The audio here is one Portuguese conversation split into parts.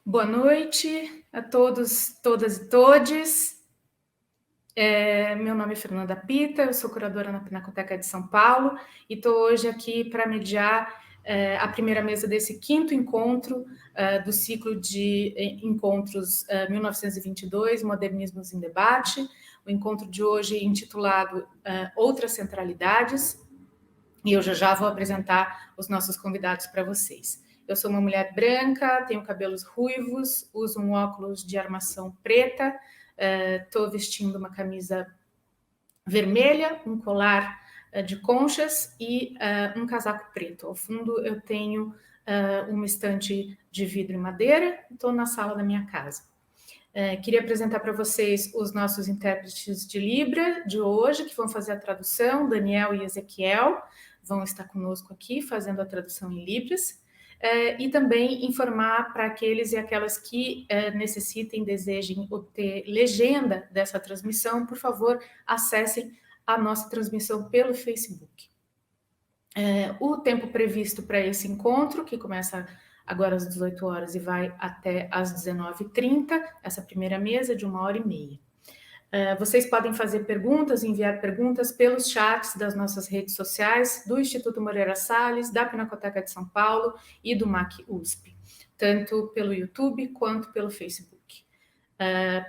Boa noite a todos, todas e todes. Meu nome é Fernanda Pita, eu sou curadora na Pinacoteca de São Paulo e estou hoje aqui para mediar a primeira mesa desse quinto encontro do ciclo de encontros 1922, Modernismos em Debate. O encontro de hoje é intitulado Outras Centralidades, e eu já vou apresentar os nossos convidados para vocês. Eu sou uma mulher branca, tenho cabelos ruivos, uso um óculos de armação preta, estou vestindo uma camisa vermelha, um colar de conchas e um casaco preto. Ao fundo eu tenho uma estante de vidro e madeira, estou na sala da minha casa. Queria apresentar para vocês os nossos intérpretes de Libra de hoje, que vão fazer a tradução, Daniel e Ezequiel vão estar conosco aqui fazendo a tradução em Libras, e também informar para aqueles e aquelas que necessitem, desejem obter legenda dessa transmissão, por favor, acessem a nossa transmissão pelo Facebook. O tempo previsto para esse encontro, que começa agora às 18 horas e vai até às 19h30, essa primeira mesa de 1h30. Vocês podem fazer perguntas, enviar perguntas pelos chats das nossas redes sociais, do Instituto Moreira Salles, da Pinacoteca de São Paulo e do MAC USP, tanto pelo YouTube quanto pelo Facebook.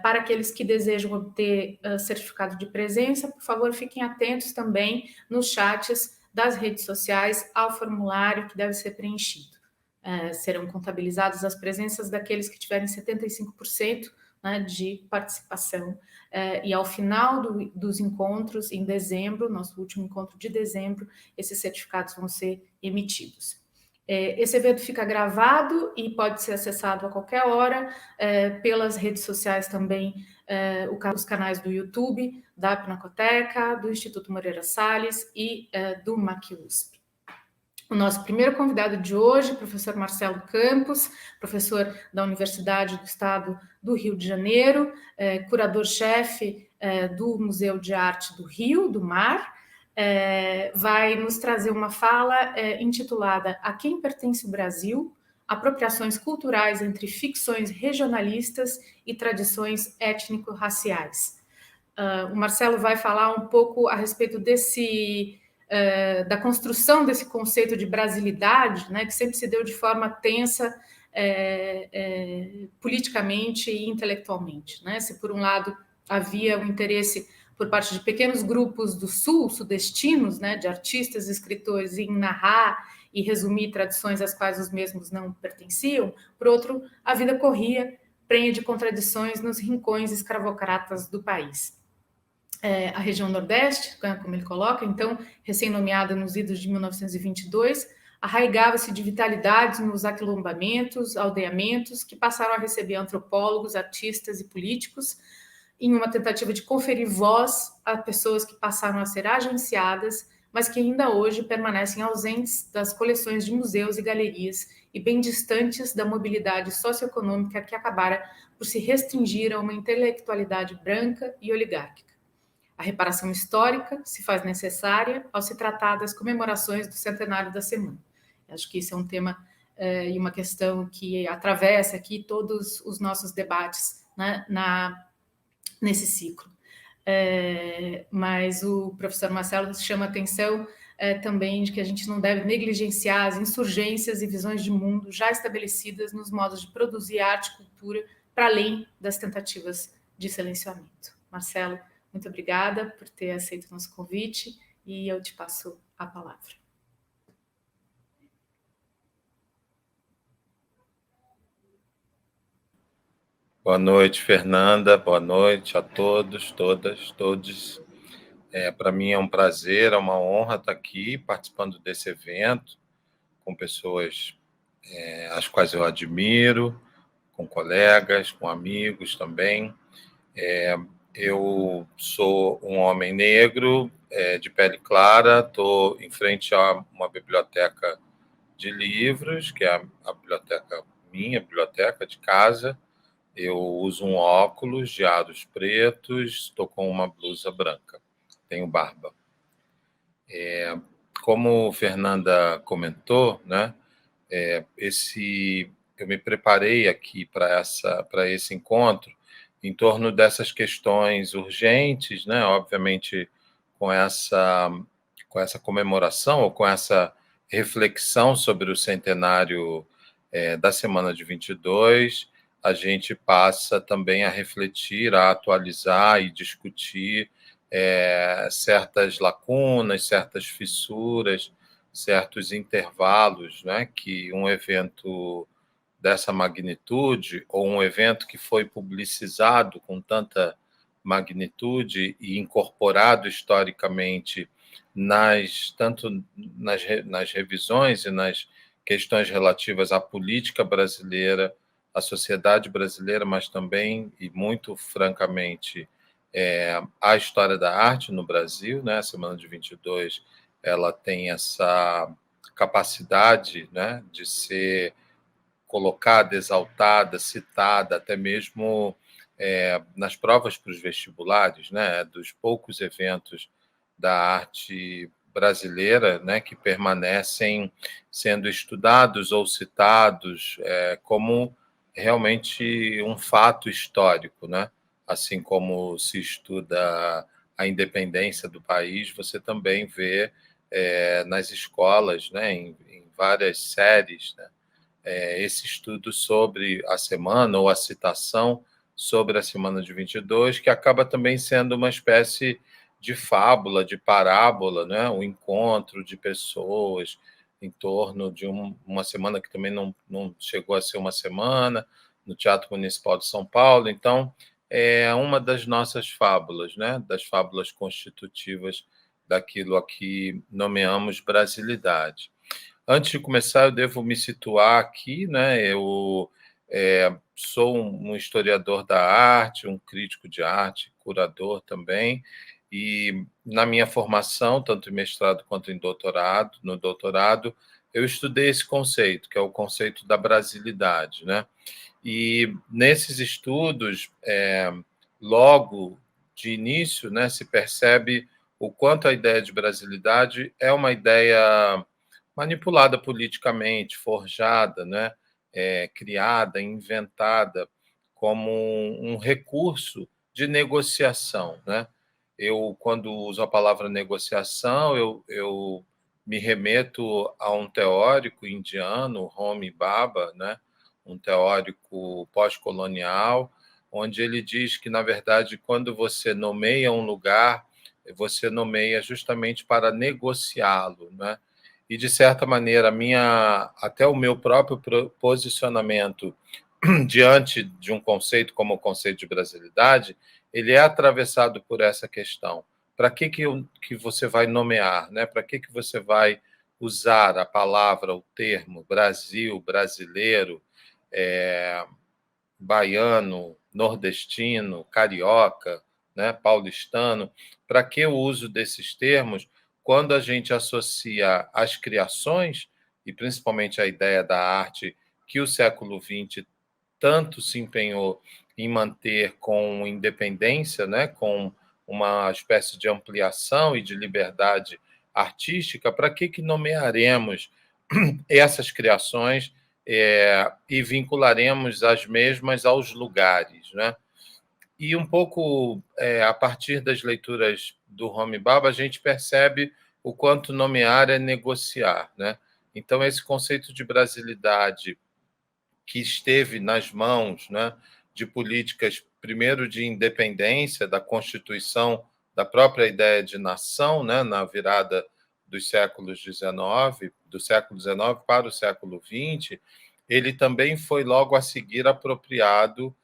Para aqueles que desejam obter certificado de presença, por favor, fiquem atentos também nos chats das redes sociais ao formulário que deve ser preenchido. Serão contabilizadas as presenças daqueles que tiverem 75%, né, de participação. E ao final dos encontros, em dezembro, nosso último encontro de dezembro, esses certificados vão ser emitidos. Esse evento fica gravado e pode ser acessado a qualquer hora pelas redes sociais também, os canais do YouTube, da Pinacoteca, do Instituto Moreira Salles e do MAC USP. O nosso primeiro convidado de hoje, professor Marcelo Campos, professor da Universidade do Estado do Rio de Janeiro, curador-chefe do Museu de Arte do Rio, do Mar, vai nos trazer uma fala intitulada A Quem Pertence o Brasil? Apropriações culturais entre ficções regionalistas e tradições étnico-raciais. O Marcelo vai falar um pouco a respeito da construção desse conceito de brasilidade, né, que sempre se deu de forma tensa politicamente e intelectualmente. Né? Se, por um lado, havia um interesse por parte de pequenos grupos do sul, sudestinos, né, de artistas e escritores, em narrar e resumir tradições às quais os mesmos não pertenciam, por outro, a vida corria prenha de contradições nos rincões escravocratas do país. A região Nordeste, como ele coloca, então, recém-nomeada nos idos de 1922, arraigava-se de vitalidade nos aquilombamentos, aldeamentos, que passaram a receber antropólogos, artistas e políticos, em uma tentativa de conferir voz a pessoas que passaram a ser agenciadas, mas que ainda hoje permanecem ausentes das coleções de museus e galerias e bem distantes da mobilidade socioeconômica que acabara por se restringir a uma intelectualidade branca e oligárquica. A reparação histórica se faz necessária ao se tratar das comemorações do centenário da semana. Acho que isso é um tema e uma questão que atravessa aqui todos os nossos debates, né, nesse ciclo. Mas o professor Marcelo chama atenção também de que a gente não deve negligenciar as insurgências e visões de mundo já estabelecidas nos modos de produzir arte e cultura para além das tentativas de silenciamento. Marcelo, muito obrigada por ter aceito o nosso convite e eu te passo a palavra. Boa noite, Fernanda. Boa noite a todos, todas, todos. Para mim é um prazer, é uma honra estar aqui participando desse evento com pessoas as quais eu admiro, com colegas, com amigos também. Eu sou um homem negro, de pele clara, estou em frente a uma biblioteca de livros, que é a biblioteca minha, biblioteca de casa. Eu uso um óculos de aros pretos, estou com uma blusa branca, tenho barba. Como Fernanda comentou, né, esse eu me preparei aqui para esse encontro em torno dessas questões urgentes, né? Obviamente, com essa comemoração ou com essa reflexão sobre o centenário da Semana de 22, a gente passa também a refletir, a atualizar e discutir certas lacunas, certas fissuras, certos intervalos, né, que um evento dessa magnitude, ou um evento que foi publicizado com tanta magnitude e incorporado historicamente tanto nas revisões e nas questões relativas à política brasileira, à sociedade brasileira, mas também, e muito francamente, à história da arte no Brasil, né? A Semana de 22 ela tem essa capacidade, né, de ser colocada, exaltada, citada, até mesmo nas provas para os vestibulares, né, dos poucos eventos da arte brasileira, né, que permanecem sendo estudados ou citados como realmente um fato histórico, né? Assim como se estuda a independência do país, você também vê nas escolas, né, em várias séries, né, esse estudo sobre a semana ou a citação sobre a semana de 22, que acaba também sendo uma espécie de fábula, de parábola, né? Um encontro de pessoas em torno de uma semana que também não chegou a ser uma semana, no Teatro Municipal de São Paulo. Então, é uma das nossas fábulas, né? Das fábulas constitutivas daquilo a que nomeamos brasilidade. Antes de começar, eu devo me situar aqui, né? Eu sou um historiador da arte, um crítico de arte, curador também, e na minha formação, tanto em mestrado quanto em doutorado, no doutorado, eu estudei esse conceito, que é o conceito da brasilidade, né? E nesses estudos, logo de início, né, se percebe o quanto a ideia de brasilidade é uma ideia manipulada politicamente, forjada, né, criada, inventada como um recurso de negociação, né? Eu, quando uso a palavra negociação, eu me remeto a um teórico indiano, Homi Bhabha, né? Um teórico pós-colonial, onde ele diz que, na verdade, quando você nomeia um lugar, você nomeia justamente para negociá-lo, né? E, de certa maneira, até o meu próprio posicionamento diante de um conceito como o conceito de brasilidade, ele é atravessado por essa questão. Para que você vai nomear? Né? Para que você vai usar a palavra, o termo Brasil, brasileiro, baiano, nordestino, carioca, né, paulistano? Para que o uso desses termos quando a gente associa as criações, e principalmente a ideia da arte que o século XX tanto se empenhou em manter com independência, né, com uma espécie de ampliação e de liberdade artística, para que nomearemos essas criações e vincularemos as mesmas aos lugares, né? E um pouco a partir das leituras do Homi Bhabha, a gente percebe o quanto nomear é negociar, né? Então, esse conceito de brasilidade que esteve nas mãos, né, de políticas, primeiro, de independência, da Constituição, da própria ideia de nação, né, na virada dos séculos XIX, do século XIX para o século XX, ele também foi logo a seguir apropriado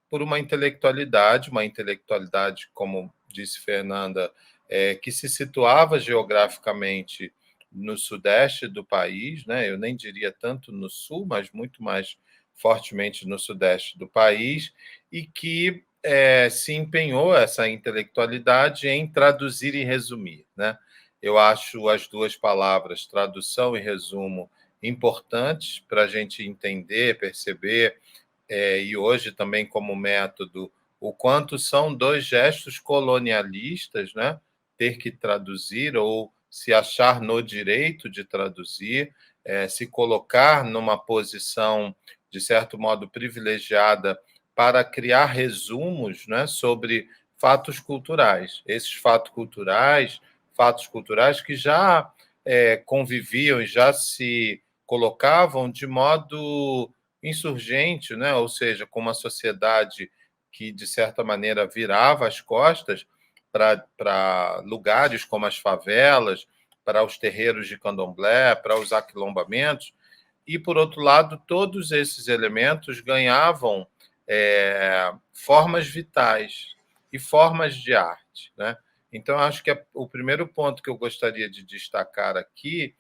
por uma intelectualidade, como disse Fernanda, que se situava geograficamente no sudeste do país, né? Eu nem diria tanto no sul, mas muito mais fortemente no sudeste do país, e que se empenhou essa intelectualidade em traduzir e resumir, né? Eu acho as duas palavras, tradução e resumo, importantes para a gente entender, perceber, e hoje também como método, o quanto são dois gestos colonialistas, né? Ter que traduzir ou se achar no direito de traduzir, se colocar numa posição, de certo modo, privilegiada para criar resumos, né, sobre fatos culturais. Esses fatos culturais que já conviviam e já se colocavam de modo insurgente, né, ou seja, com uma sociedade que, de certa maneira, virava as costas para lugares como as favelas, para os terreiros de candomblé, para os aquilombamentos, e, por outro lado, todos esses elementos ganhavam formas vitais e formas de arte, né? Então, acho que o primeiro ponto que eu gostaria de destacar aqui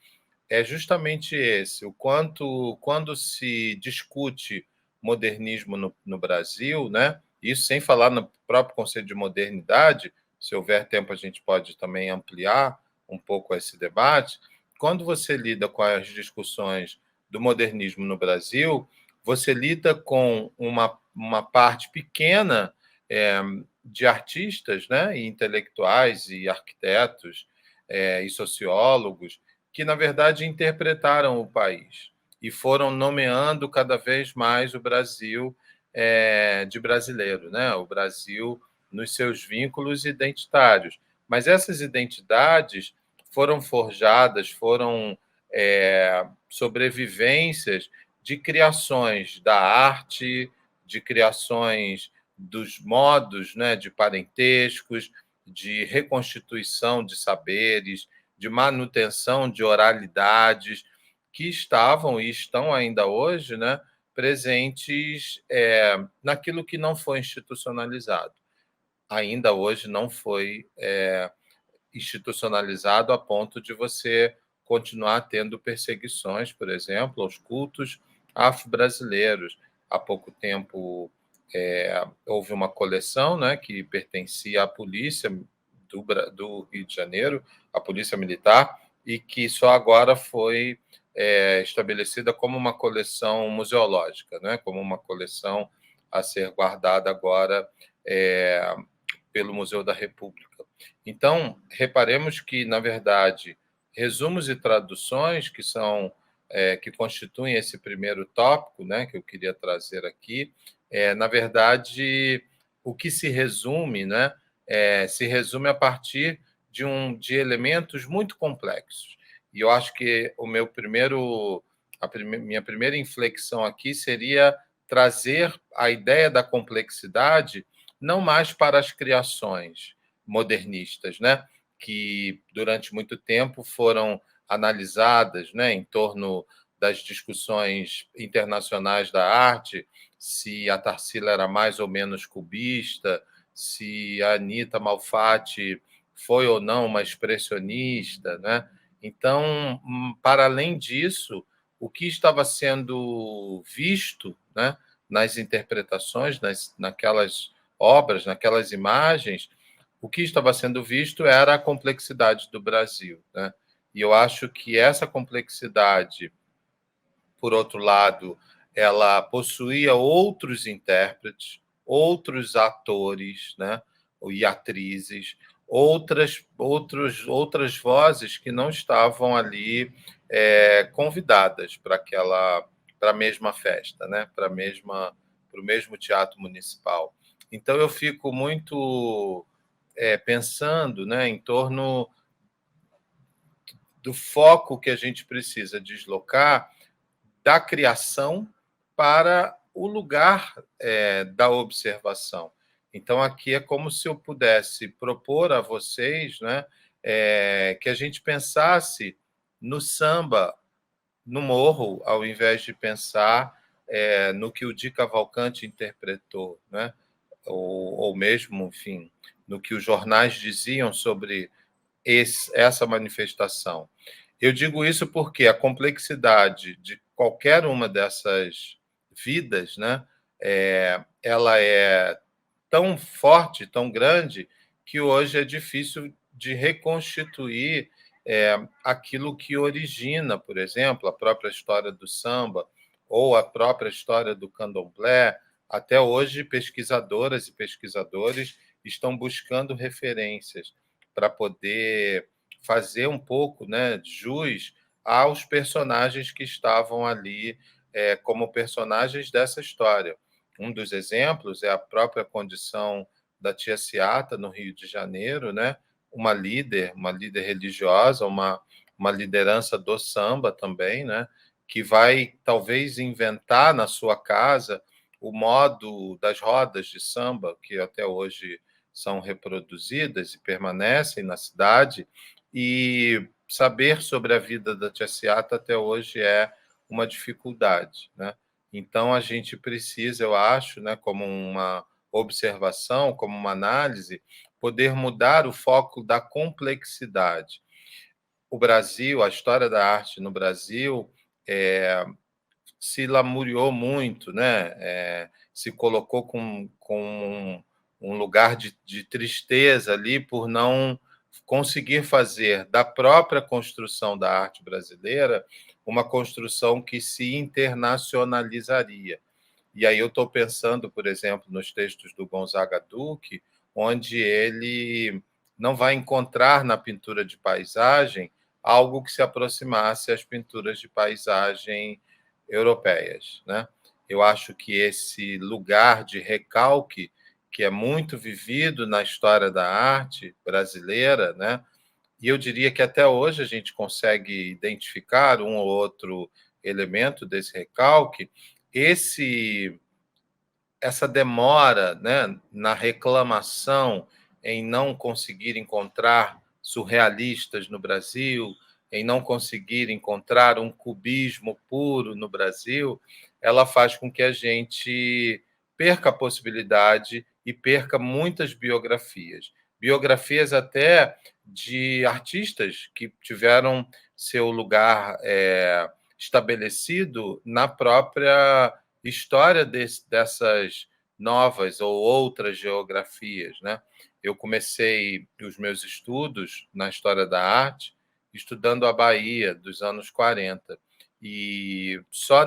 é justamente esse: o quanto, quando se discute modernismo no Brasil, né? Isso sem falar no próprio conceito de modernidade, se houver tempo a gente pode também ampliar um pouco esse debate. Quando você lida com as discussões do modernismo no Brasil, você lida com uma parte pequena de artistas, né, e intelectuais e arquitetos e sociólogos que, na verdade, interpretaram o país e foram nomeando cada vez mais o Brasil de brasileiro, né? O Brasil nos seus vínculos identitários. Mas essas identidades foram forjadas, foram sobrevivências de criações da arte, de criações dos modos, né, de parentescos, de reconstituição de saberes, de manutenção de oralidades que estavam e estão ainda hoje, né, presentes naquilo que não foi institucionalizado. Ainda hoje não foi institucionalizado a ponto de você continuar tendo perseguições, por exemplo, aos cultos afro-brasileiros. Há pouco tempo houve uma coleção, né, que pertencia à polícia do Rio de Janeiro, a Polícia Militar, e que só agora foi estabelecida como uma coleção museológica, né? Como uma coleção a ser guardada agora pelo Museu da República. Então, reparemos que, na verdade, resumos e traduções, que são que constituem esse primeiro tópico, né, que eu queria trazer aqui, na verdade, o que se resume, né, se resume a partir de elementos muito complexos. E eu acho que minha primeira inflexão aqui seria trazer a ideia da complexidade não mais para as criações modernistas, né, que durante muito tempo foram analisadas, né, em torno das discussões internacionais da arte, se a Tarsila era mais ou menos cubista, se a Anita Malfatti foi ou não uma expressionista, né? Então, para além disso, o que estava sendo visto, né, nas interpretações, naquelas obras, naquelas imagens, o que estava sendo visto era a complexidade do Brasil, né? E eu acho que essa complexidade, por outro lado, ela possuía outros intérpretes, outros atores, né, e atrizes, outras vozes que não estavam ali convidadas para a mesma festa, né, para o mesmo teatro municipal. Então eu fico muito pensando, né, em torno do foco que a gente precisa deslocar da criação para o lugar da observação. Então, aqui é como se eu pudesse propor a vocês, né, que a gente pensasse no samba, no morro, ao invés de pensar no que o Di Cavalcanti interpretou, né, ou mesmo, enfim, no que os jornais diziam sobre essa manifestação. Eu digo isso porque a complexidade de qualquer uma dessas vidas, né, ela é tão forte, tão grande, que hoje é difícil de reconstituir aquilo que origina, por exemplo, a própria história do samba ou a própria história do candomblé. Até hoje, pesquisadoras e pesquisadores estão buscando referências para poder fazer um pouco, né, jus aos personagens que estavam ali como personagens dessa história. Um dos exemplos é a própria condição da tia Ciata, no Rio de Janeiro, né? Uma líder religiosa, uma liderança do samba também, né? Que vai talvez inventar na sua casa o modo das rodas de samba, que até hoje são reproduzidas e permanecem na cidade, e saber sobre a vida da tia Ciata até hoje é uma dificuldade, né? Então a gente precisa, eu acho, né, como uma observação, como uma análise, poder mudar o foco da complexidade. O Brasil, a história da arte no Brasil se lamuriou muito, né? Se colocou com um lugar de tristeza ali por não conseguir fazer da própria construção da arte brasileira uma construção que se internacionalizaria. E aí eu estou pensando, por exemplo, nos textos do Gonzaga Duque, onde ele não vai encontrar na pintura de paisagem algo que se aproximasse às pinturas de paisagem europeias, né? Eu acho que esse lugar de recalque, que é muito vivido na história da arte brasileira, né? E eu diria que até hoje a gente consegue identificar um ou outro elemento desse recalque, esse essa demora, né, na reclamação em não conseguir encontrar surrealistas no Brasil, em não conseguir encontrar um cubismo puro no Brasil, ela faz com que a gente perca a possibilidade e perca muitas biografias. Biografias até de artistas que tiveram seu lugar estabelecido na própria história dessas novas ou outras geografias, né? Eu comecei os meus estudos na história da arte estudando a Bahia dos anos 40 e só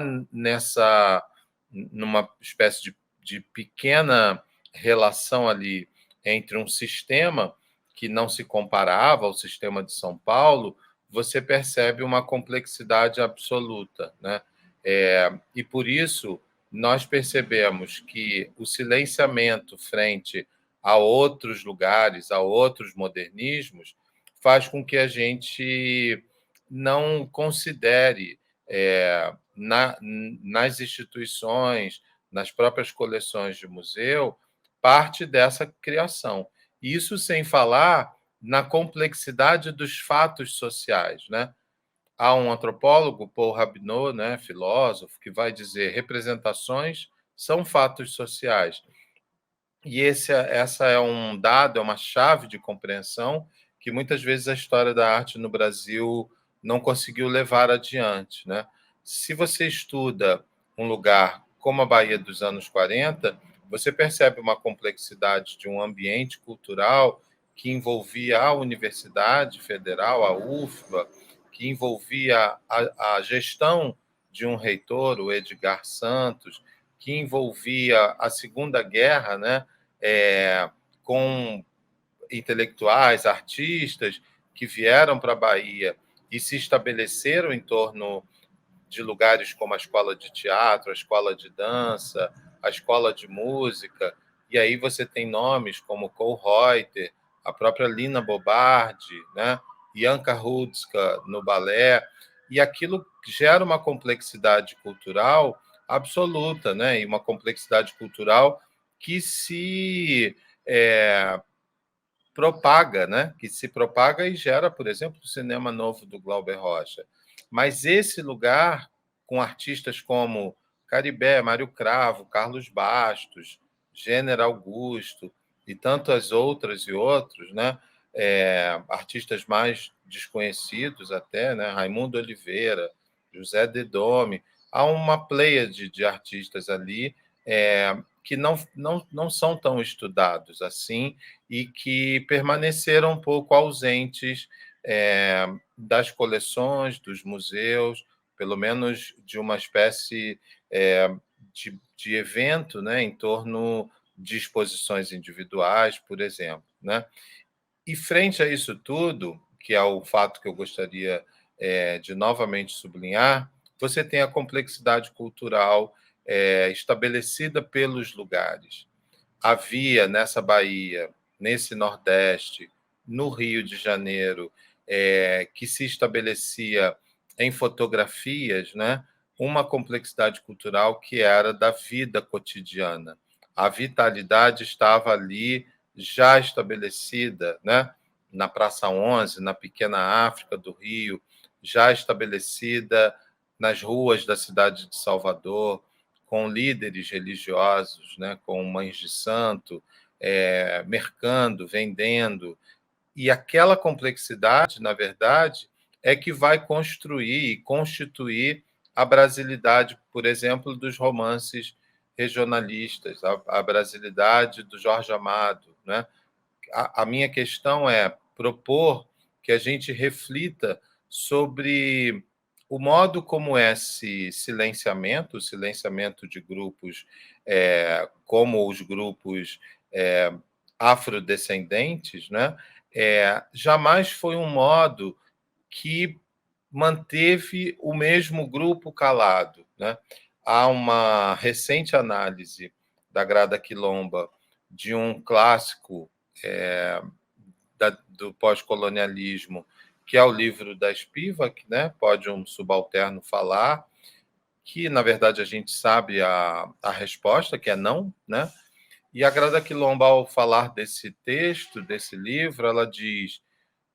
numa espécie de pequena relação ali entre um sistema que não se comparava ao sistema de São Paulo, você percebe uma complexidade absoluta, né? E por isso nós percebemos que o silenciamento frente a outros lugares, a outros modernismos, faz com que a gente não considere nas instituições, nas próprias coleções de museu, parte dessa criação. Isso sem falar na complexidade dos fatos sociais, né? Há um antropólogo, Paul Rabinot, né, filósofo, que vai dizer representações são fatos sociais. E essa é um dado, é uma chave de compreensão que muitas vezes a história da arte no Brasil não conseguiu levar adiante, né? Se você estuda um lugar como a Bahia dos anos 40, você percebe uma complexidade de um ambiente cultural que envolvia a Universidade Federal, a UFBA, que envolvia a gestão de um reitor, o Edgar Santos, que envolvia a Segunda Guerra, né? Com intelectuais, artistas que vieram para a Bahia e se estabeleceram em torno de lugares como a escola de teatro, a escola de dança, a escola de música. E aí você tem nomes como Cole Reuter, a própria Lina Bobardi, né? Janka Rudska no balé. E aquilo gera uma complexidade cultural absoluta, né? E uma complexidade cultural que se propaga, né? Que se propaga e gera, por exemplo, o cinema novo do Glauber Rocha. Mas esse lugar, com artistas como Caribé, Mário Cravo, Carlos Bastos, Gênero Augusto e tantas outras e outros, né? Artistas mais desconhecidos até, né? Raimundo Oliveira, José Dedome, há uma pleiade de artistas ali que não são tão estudados assim e que permaneceram um pouco ausentes das coleções, dos museus, pelo menos de uma espécie de evento, né, em torno de exposições individuais, por exemplo, né? E frente a isso tudo, que é o fato que eu gostaria de novamente sublinhar, você tem a complexidade cultural estabelecida pelos lugares. Havia nessa Bahia, nesse Nordeste, no Rio de Janeiro, que se estabelecia em fotografias, né, uma complexidade cultural que era da vida cotidiana. A vitalidade estava ali já estabelecida, né, na Praça 11, na pequena África do Rio, já estabelecida nas ruas da cidade de Salvador, com líderes religiosos, né, com mães de santo, mercando, vendendo. E aquela complexidade, na verdade, é que vai construir e constituir a brasilidade, por exemplo, dos romances regionalistas, a brasilidade do Jorge Amado. Né? A minha questão é propor que a gente reflita sobre o modo como esse silenciamento, o silenciamento de grupos como os grupos afrodescendentes, né, jamais foi um modo que manteve o mesmo grupo calado. Né? Há uma recente análise da Grada Quilomba de um clássico do pós-colonialismo, que é o livro da Spivak, né? Pode um subalterno falar, que, na verdade, a gente sabe a resposta, que é não, né? E a Grada Quilomba, ao falar desse texto, desse livro, ela diz: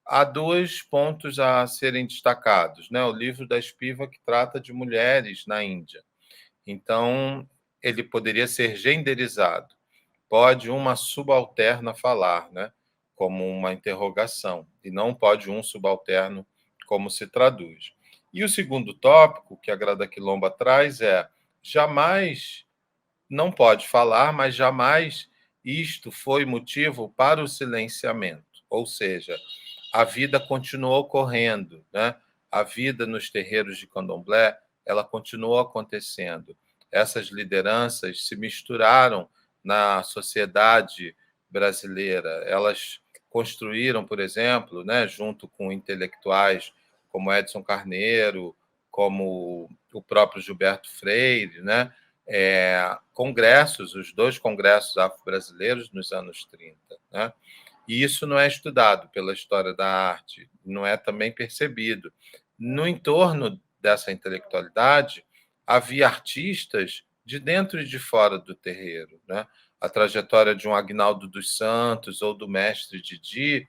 há dois pontos a serem destacados. Né? O livro da Spivak trata de mulheres na Índia. Então, ele poderia ser genderizado. Pode uma subalterna falar, né? Como uma interrogação, e não pode um subalterno como se traduz. E o segundo tópico que a Grada Quilomba traz é: jamais, não pode falar, mas jamais isto foi motivo para o silenciamento. Ou seja, a vida continuou correndo, né? A vida nos terreiros de candomblé, ela continuou acontecendo. Essas lideranças se misturaram na sociedade brasileira. Elas construíram, por exemplo, né, junto com intelectuais como Edson Carneiro, como o próprio Gilberto Freire, né, congressos, os dois congressos afro-brasileiros nos anos 30. Né? E isso não é estudado pela história da arte, não é também percebido. No entorno dessa intelectualidade, havia artistas de dentro e de fora do terreiro. Né? A trajetória de um Agnaldo dos Santos ou do mestre Didi,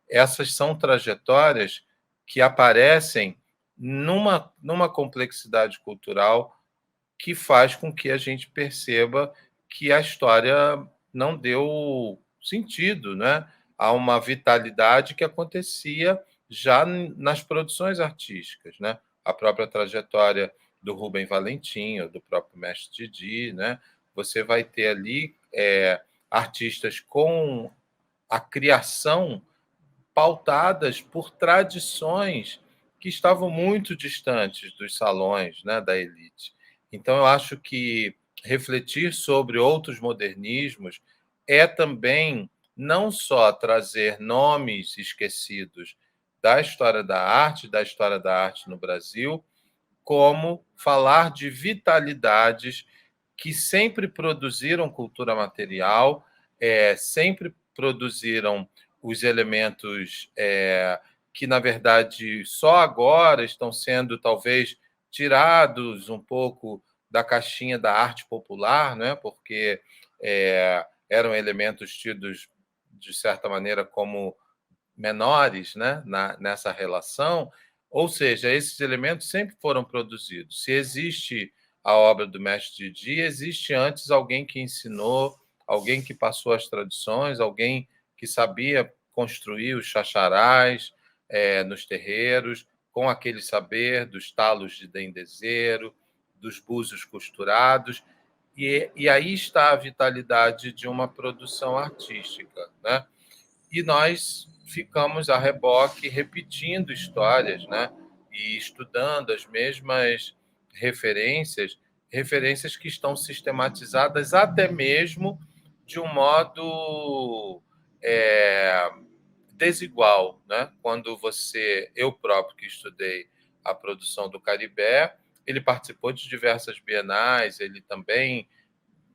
essas são trajetórias que aparecem numa complexidade cultural que faz com que a gente perceba que a história não deu sentido, né? Há uma vitalidade que acontecia já nas produções artísticas, né? A própria trajetória do Rubem Valentim, do próprio Mestre Didi, né? Você vai ter ali artistas com a criação pautadas por tradições que estavam muito distantes dos salões, né, da elite. Então, eu acho que refletir sobre outros modernismos é também não só trazer nomes esquecidos da história da arte no Brasil, como falar de vitalidades que sempre produziram cultura material, sempre produziram os elementos que, na verdade, só agora estão sendo, talvez, tirados um pouco da caixinha da arte popular, né? Porque eram elementos tidos, de certa maneira, como menores, né? Nessa relação. Ou seja, esses elementos sempre foram produzidos. Se existe a obra do mestre Didi, existe antes alguém que ensinou, alguém que passou as tradições, alguém que sabia construir os xaxarás nos terreiros, com aquele saber dos talos de dendezeiro, dos búzios costurados, e aí está a vitalidade de uma produção artística. Né? E nós ficamos a reboque repetindo histórias, né? E estudando as mesmas referências, referências que estão sistematizadas até mesmo de um modo desigual. Né? Quando eu próprio que estudei a produção do Caribé. Ele participou de diversas bienais, ele também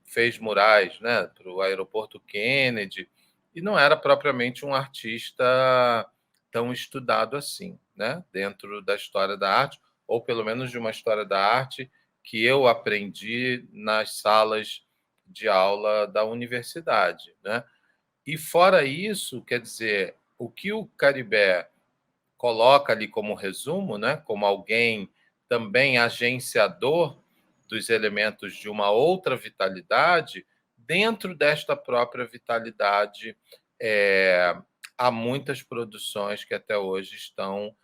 fez murais, né, para o Aeroporto Kennedy, e não era propriamente um artista tão estudado assim, né, dentro da história da arte, ou pelo menos de uma história da arte que eu aprendi nas salas de aula da universidade, né? E fora isso, quer dizer, o que o Caribé coloca ali como resumo, né, como alguém também agenciador dos elementos de uma outra vitalidade, dentro desta própria vitalidade, há muitas produções que até hoje estão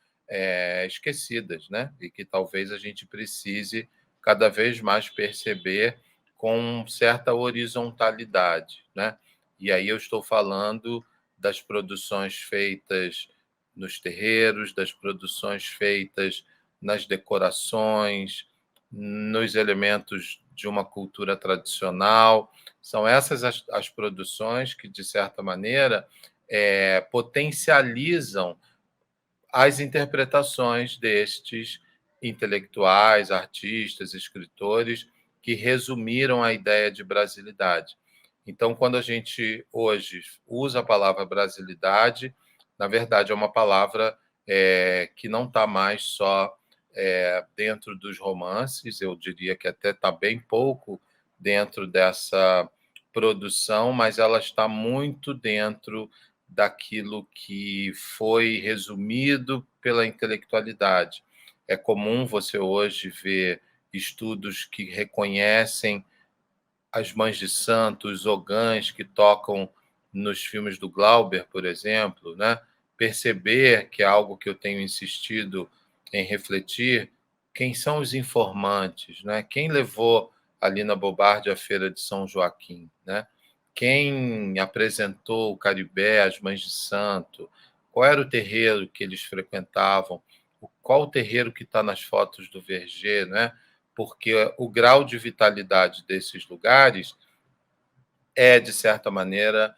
esquecidas, né? E que talvez a gente precise cada vez mais perceber com certa horizontalidade, né? E aí eu estou falando das produções feitas nos terreiros, das produções feitas nas decorações, nos elementos de uma cultura tradicional. São essas as produções que, de certa maneira, potencializam as interpretações destes intelectuais, artistas, escritores que resumiram a ideia de brasilidade. Então, quando a gente hoje usa a palavra brasilidade, na verdade é uma palavra que não está mais só dentro dos romances, eu diria que até está bem pouco dentro dessa produção, mas ela está muito dentro daquilo que foi resumido pela intelectualidade. É comum você hoje ver estudos que reconhecem as mães de santo, os ogãs que tocam nos filmes do Glauber, por exemplo, né? Perceber que é algo que eu tenho insistido em refletir, quem são os informantes, né? Quem levou ali na Bobardi a Feira de São Joaquim, né? Quem apresentou o Caribé, as mães de santo, qual era o terreiro que eles frequentavam, qual o terreiro que está nas fotos do Verger, né? Porque o grau de vitalidade desses lugares é, de certa maneira,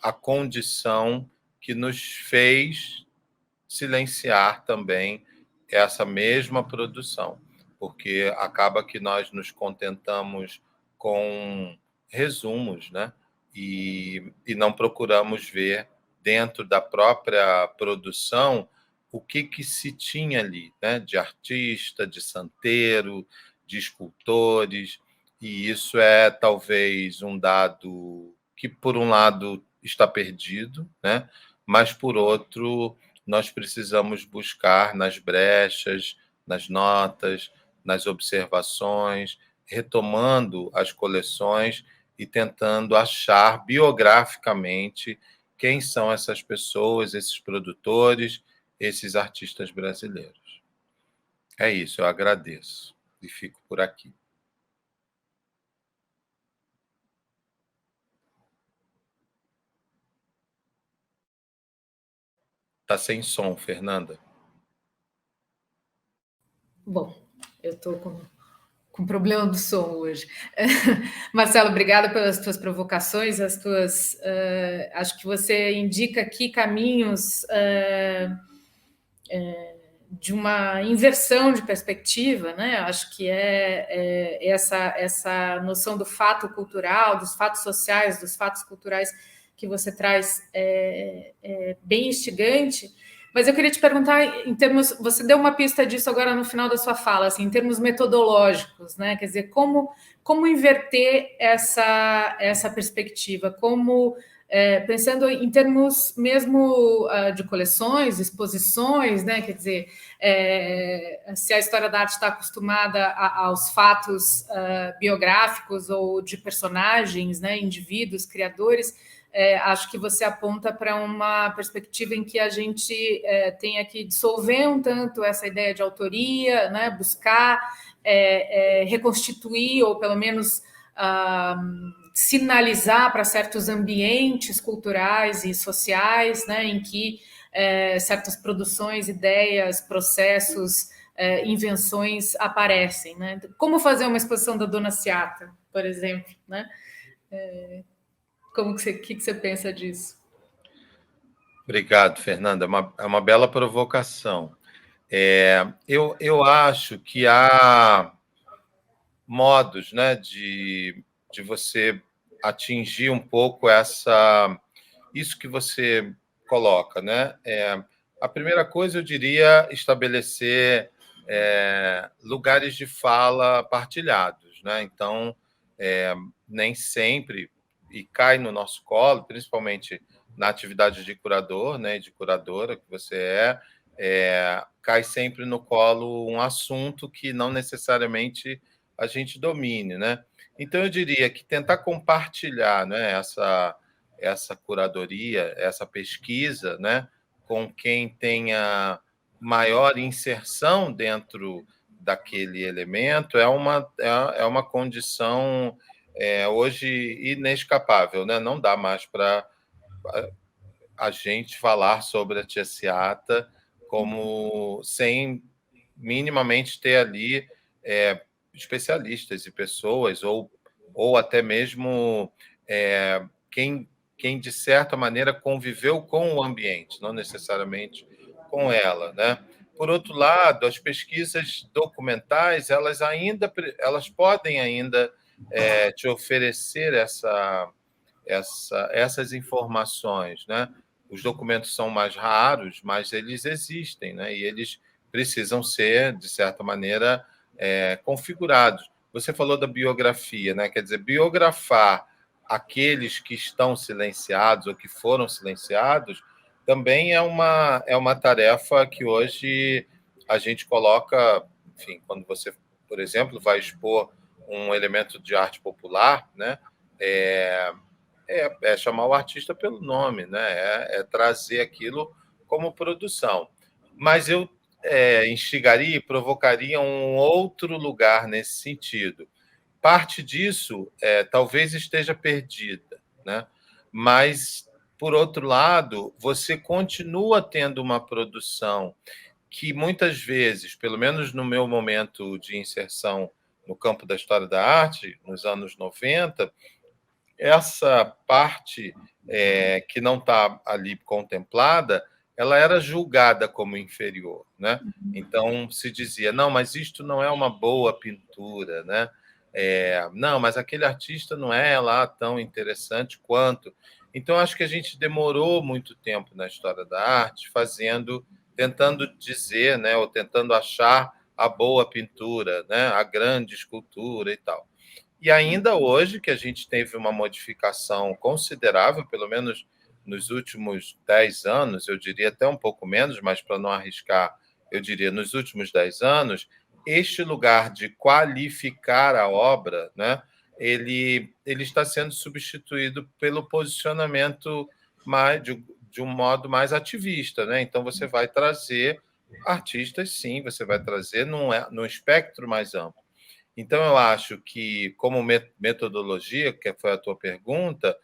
a condição que nos fez silenciar também essa mesma produção, porque acaba que nós nos contentamos com resumos, né? E não procuramos ver dentro da própria produção o que se tinha ali, né? De artista, de santeiro, de escultores, e isso é talvez um dado que, por um lado, está perdido, né? Mas, por outro, nós precisamos buscar nas brechas, nas notas, nas observações, retomando as coleções e tentando achar biograficamente quem são essas pessoas, esses produtores, esses artistas brasileiros. É isso, eu agradeço e fico por aqui. Está sem som, Fernanda. Bom, eu estou com problema do som hoje. Marcelo, obrigada pelas tuas provocações, acho que você indica aqui caminhos de uma inversão de perspectiva, né? Acho que essa noção do fato cultural, dos fatos sociais, dos fatos culturais que você traz bem instigante. Mas eu queria te perguntar, em termos, você deu uma pista disso agora no final da sua fala, assim, em termos metodológicos, né? Quer dizer, como inverter essa perspectiva, como pensando em termos mesmo de coleções, exposições, né? Quer dizer, se a história da arte está acostumada aos fatos biográficos ou de personagens, né? Indivíduos, criadores, acho que você aponta para uma perspectiva em que a gente tenha que dissolver um tanto essa ideia de autoria, né? Buscar reconstituir ou pelo menos sinalizar para certos ambientes culturais e sociais, né, em que certas produções, ideias, processos, invenções aparecem, né? Como fazer uma exposição da Dona Ciata, por exemplo, né? Que você pensa disso? Obrigado, Fernanda. É uma bela provocação. Eu acho que há modos, né, de você atingir um pouco isso que você coloca, né? A primeira coisa, eu diria, estabelecer lugares de fala partilhados, né? Então, nem sempre, e cai no nosso colo, principalmente na atividade de curador, né, de curadora que você cai sempre no colo um assunto que não necessariamente a gente domine, né? Então, eu diria que tentar compartilhar, né, essa curadoria, essa pesquisa, né, com quem tenha maior inserção dentro daquele elemento é uma condição hoje inescapável, né? Não dá mais para a gente falar sobre a Tia Seata como sem minimamente ter ali especialistas e pessoas, ou até mesmo quem, quem, de certa maneira, conviveu com o ambiente, não necessariamente com ela, né? Por outro lado, as pesquisas documentais, elas podem ainda te oferecer essas informações, né? Os documentos são mais raros, mas eles existem, né? E eles precisam ser, de certa maneira, configurados. Você falou da biografia, né? Quer dizer, biografar aqueles que estão silenciados ou que foram silenciados também é uma tarefa que hoje a gente coloca, enfim, quando você, por exemplo, vai expor um elemento de arte popular, né? Chamar o artista pelo nome, né? Trazer aquilo como produção. Mas eu instigaria e provocaria um outro lugar nesse sentido. Parte disso talvez esteja perdida, né? Mas, por outro lado, você continua tendo uma produção que muitas vezes, pelo menos no meu momento de inserção no campo da história da arte, nos anos 90, essa parte que não está ali contemplada, ela era julgada como inferior, né? Então se dizia, não, mas isto não é uma boa pintura, né? Não, mas aquele artista não é lá tão interessante quanto. Então acho que a gente demorou muito tempo na história da arte tentando dizer, né, ou tentando achar a boa pintura, né, a grande escultura e tal. E ainda hoje, que a gente teve uma modificação considerável, pelo menos nos últimos 10 anos, eu diria até um pouco menos, mas para não arriscar, eu diria nos últimos 10 anos, este lugar de qualificar a obra, né, ele está sendo substituído pelo posicionamento de um modo mais ativista. Né? Então, você vai trazer artistas, sim, você vai trazer num espectro mais amplo. Então, eu acho que, como metodologia, que foi a tua pergunta,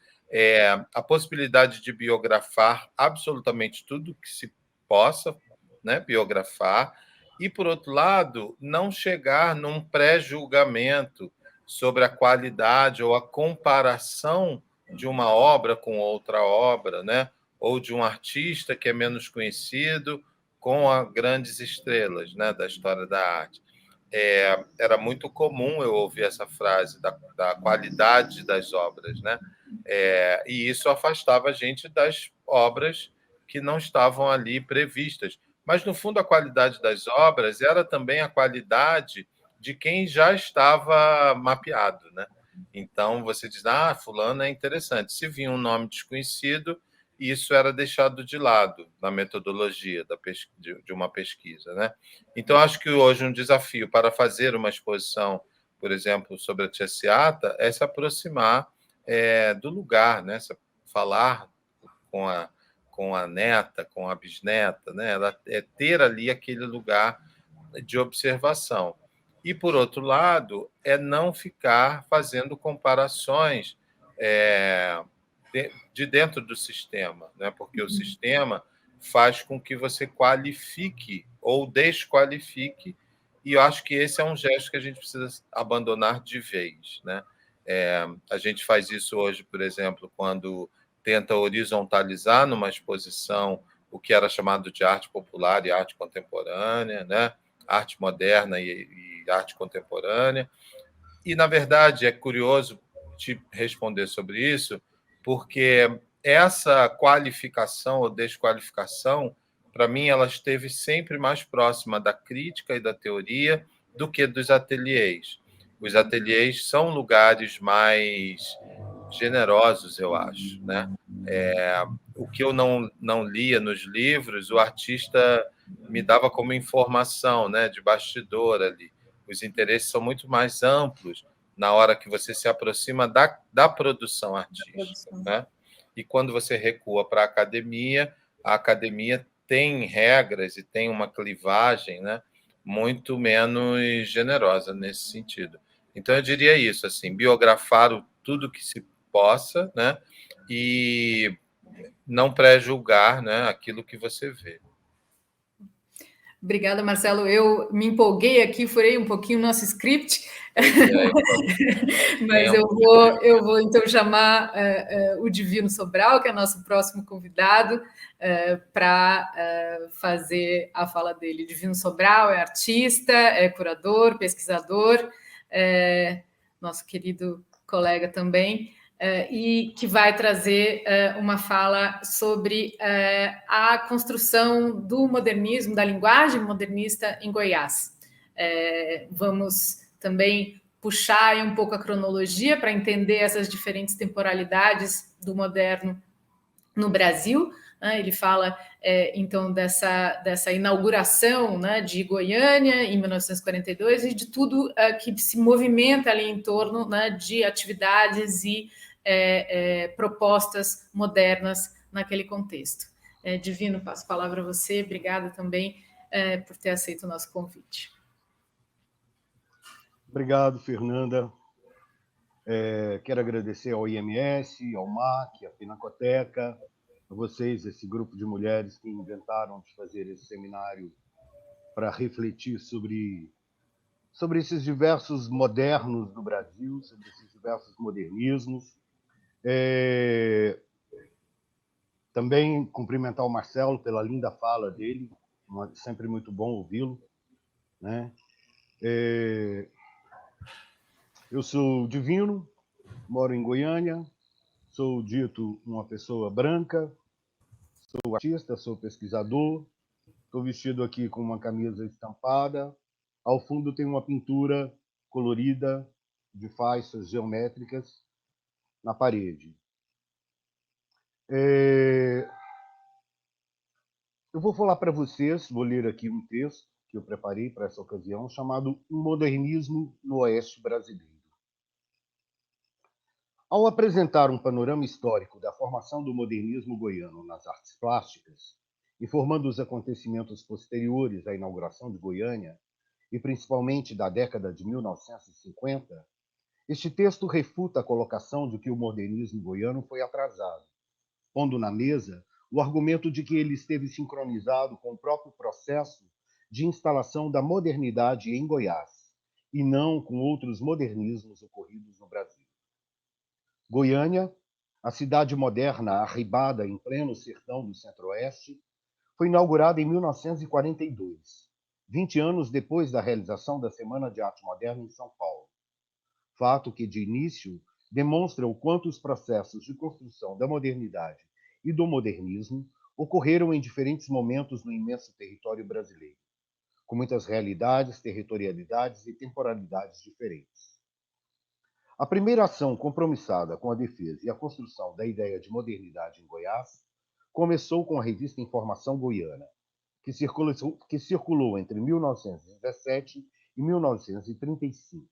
a possibilidade de biografar absolutamente tudo que se possa, né, biografar, e, por outro lado, não chegar num pré-julgamento sobre a qualidade ou a comparação de uma obra com outra obra, né, ou de um artista que é menos conhecido com as grandes estrelas, né, da história da arte. Era muito comum eu ouvir essa frase da qualidade das obras, né? E isso afastava a gente das obras que não estavam ali previstas. Mas, no fundo, a qualidade das obras era também a qualidade de quem já estava mapeado, né? Então, você diz, fulano é interessante. Se vinha um nome desconhecido, isso era deixado de lado na metodologia de uma pesquisa, né? Então, acho que hoje um desafio para fazer uma exposição, por exemplo, sobre a Tia Seata, é se aproximar do lugar, né? Falar com a neta, com a bisneta, né? Ter ali aquele lugar de observação. E, por outro lado, não ficar fazendo comparações de dentro do sistema, né? Porque o sistema faz com que você qualifique ou desqualifique, e eu acho que esse é um gesto que a gente precisa abandonar de vez, né? A gente faz isso hoje, por exemplo, quando tenta horizontalizar numa exposição o que era chamado de arte popular e arte contemporânea, né? Arte moderna e arte contemporânea. E, na verdade, é curioso te responder sobre isso, porque essa qualificação ou desqualificação, para mim, ela esteve sempre mais próxima da crítica e da teoria do que dos ateliês. Os ateliês são lugares mais generosos, eu acho, né? O que eu não lia nos livros, o artista me dava como informação, né, de bastidor ali. Os interesses são muito mais amplos na hora que você se aproxima da produção artística, né? E quando você recua para a academia tem regras e tem uma clivagem, né, muito menos generosa nesse sentido. Então eu diria isso, assim, biografar tudo que se possa, né, e não pré-julgar, né, aquilo que você vê. Obrigada, Marcelo. Eu me empolguei aqui, furei um pouquinho o nosso script, mas eu vou então chamar o Divino Sobral, que é nosso próximo convidado, para fazer a fala dele. Divino Sobral é artista, é curador, pesquisador, nosso querido colega também, e que vai trazer uma fala sobre a construção do modernismo, da linguagem modernista em Goiás. Vamos também puxar um pouco a cronologia para entender essas diferentes temporalidades do moderno no Brasil. Ele fala, então, dessa inauguração, né, de Goiânia em 1942 e de tudo que se movimenta ali em torno, né, de atividades e propostas modernas naquele contexto. Divino, passo a palavra a você. Obrigada também por ter aceito o nosso convite. Obrigado, Fernanda. Quero agradecer ao IMS, ao MAC, à Pinacoteca, a vocês, esse grupo de mulheres que inventaram de fazer esse seminário para refletir sobre esses diversos modernos do Brasil, sobre esses diversos modernismos. Também cumprimentar o Marcelo pela linda fala dele, sempre muito bom ouvi-lo, né? Eu sou Divino, moro em Goiânia, sou dito uma pessoa branca, sou artista, sou pesquisador, estou vestido aqui com uma camisa estampada, ao fundo tem uma pintura colorida de faixas geométricas na parede. Eu vou falar para vocês, vou ler aqui um texto que eu preparei para essa ocasião, chamado Um Modernismo no Oeste Brasileiro. Ao apresentar um panorama histórico da formação do modernismo goiano nas artes plásticas, informando os acontecimentos posteriores à inauguração de Goiânia, e principalmente da década de 1950, este texto refuta a colocação de que o modernismo goiano foi atrasado, pondo na mesa o argumento de que ele esteve sincronizado com o próprio processo de instalação da modernidade em Goiás, e não com outros modernismos ocorridos no Brasil. Goiânia, a cidade moderna arribada em pleno sertão do Centro-Oeste, foi inaugurada em 1942, 20 anos depois da realização da Semana de Arte Moderna em São Paulo. Fato que, de início, demonstra o quanto os processos de construção da modernidade e do modernismo ocorreram em diferentes momentos no imenso território brasileiro, com muitas realidades, territorialidades e temporalidades diferentes. A primeira ação compromissada com a defesa e a construção da ideia de modernidade em Goiás começou com a revista Informação Goiana, que circulou entre 1917 e 1935.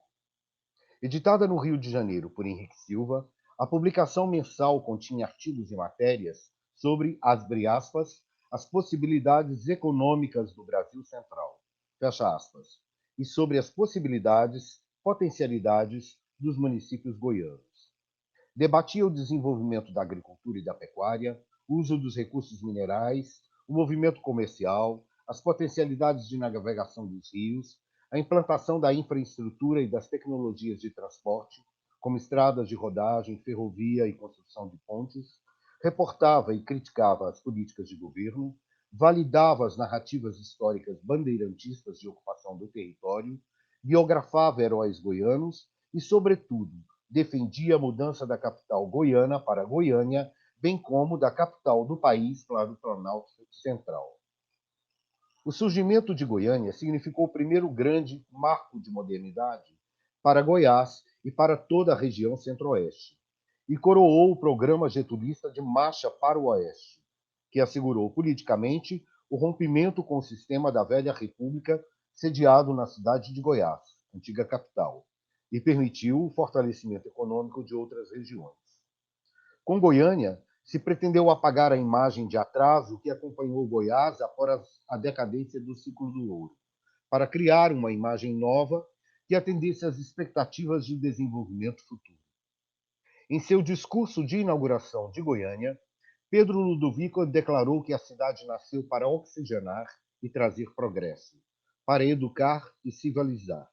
Editada no Rio de Janeiro por Henrique Silva, a publicação mensal continha artigos e matérias sobre, abre aspas, as possibilidades econômicas do Brasil Central, fecha aspas, e sobre as potencialidades dos municípios goianos. Debatia o desenvolvimento da agricultura e da pecuária, o uso dos recursos minerais, o movimento comercial, as potencialidades de navegação dos rios, a implantação da infraestrutura e das tecnologias de transporte, como estradas de rodagem, ferrovia e construção de pontes, reportava e criticava as políticas de governo, validava as narrativas históricas bandeirantistas de ocupação do território, biografava heróis goianos e, sobretudo, defendia a mudança da capital goiana para Goiânia, bem como da capital do país para o Planalto Central. O surgimento de Goiânia significou o primeiro grande marco de modernidade para Goiás e para toda a região centro-oeste, e coroou o programa getulista de Marcha para o Oeste, que assegurou politicamente o rompimento com o sistema da velha república sediado na cidade de Goiás, antiga capital, e permitiu o fortalecimento econômico de outras regiões. Com Goiânia, se pretendeu apagar a imagem de atraso que acompanhou Goiás após a decadência do ciclo do ouro, para criar uma imagem nova que atendesse às expectativas de desenvolvimento futuro. Em seu discurso de inauguração de Goiânia, Pedro Ludovico declarou que a cidade nasceu para oxigenar e trazer progresso, para educar e civilizar,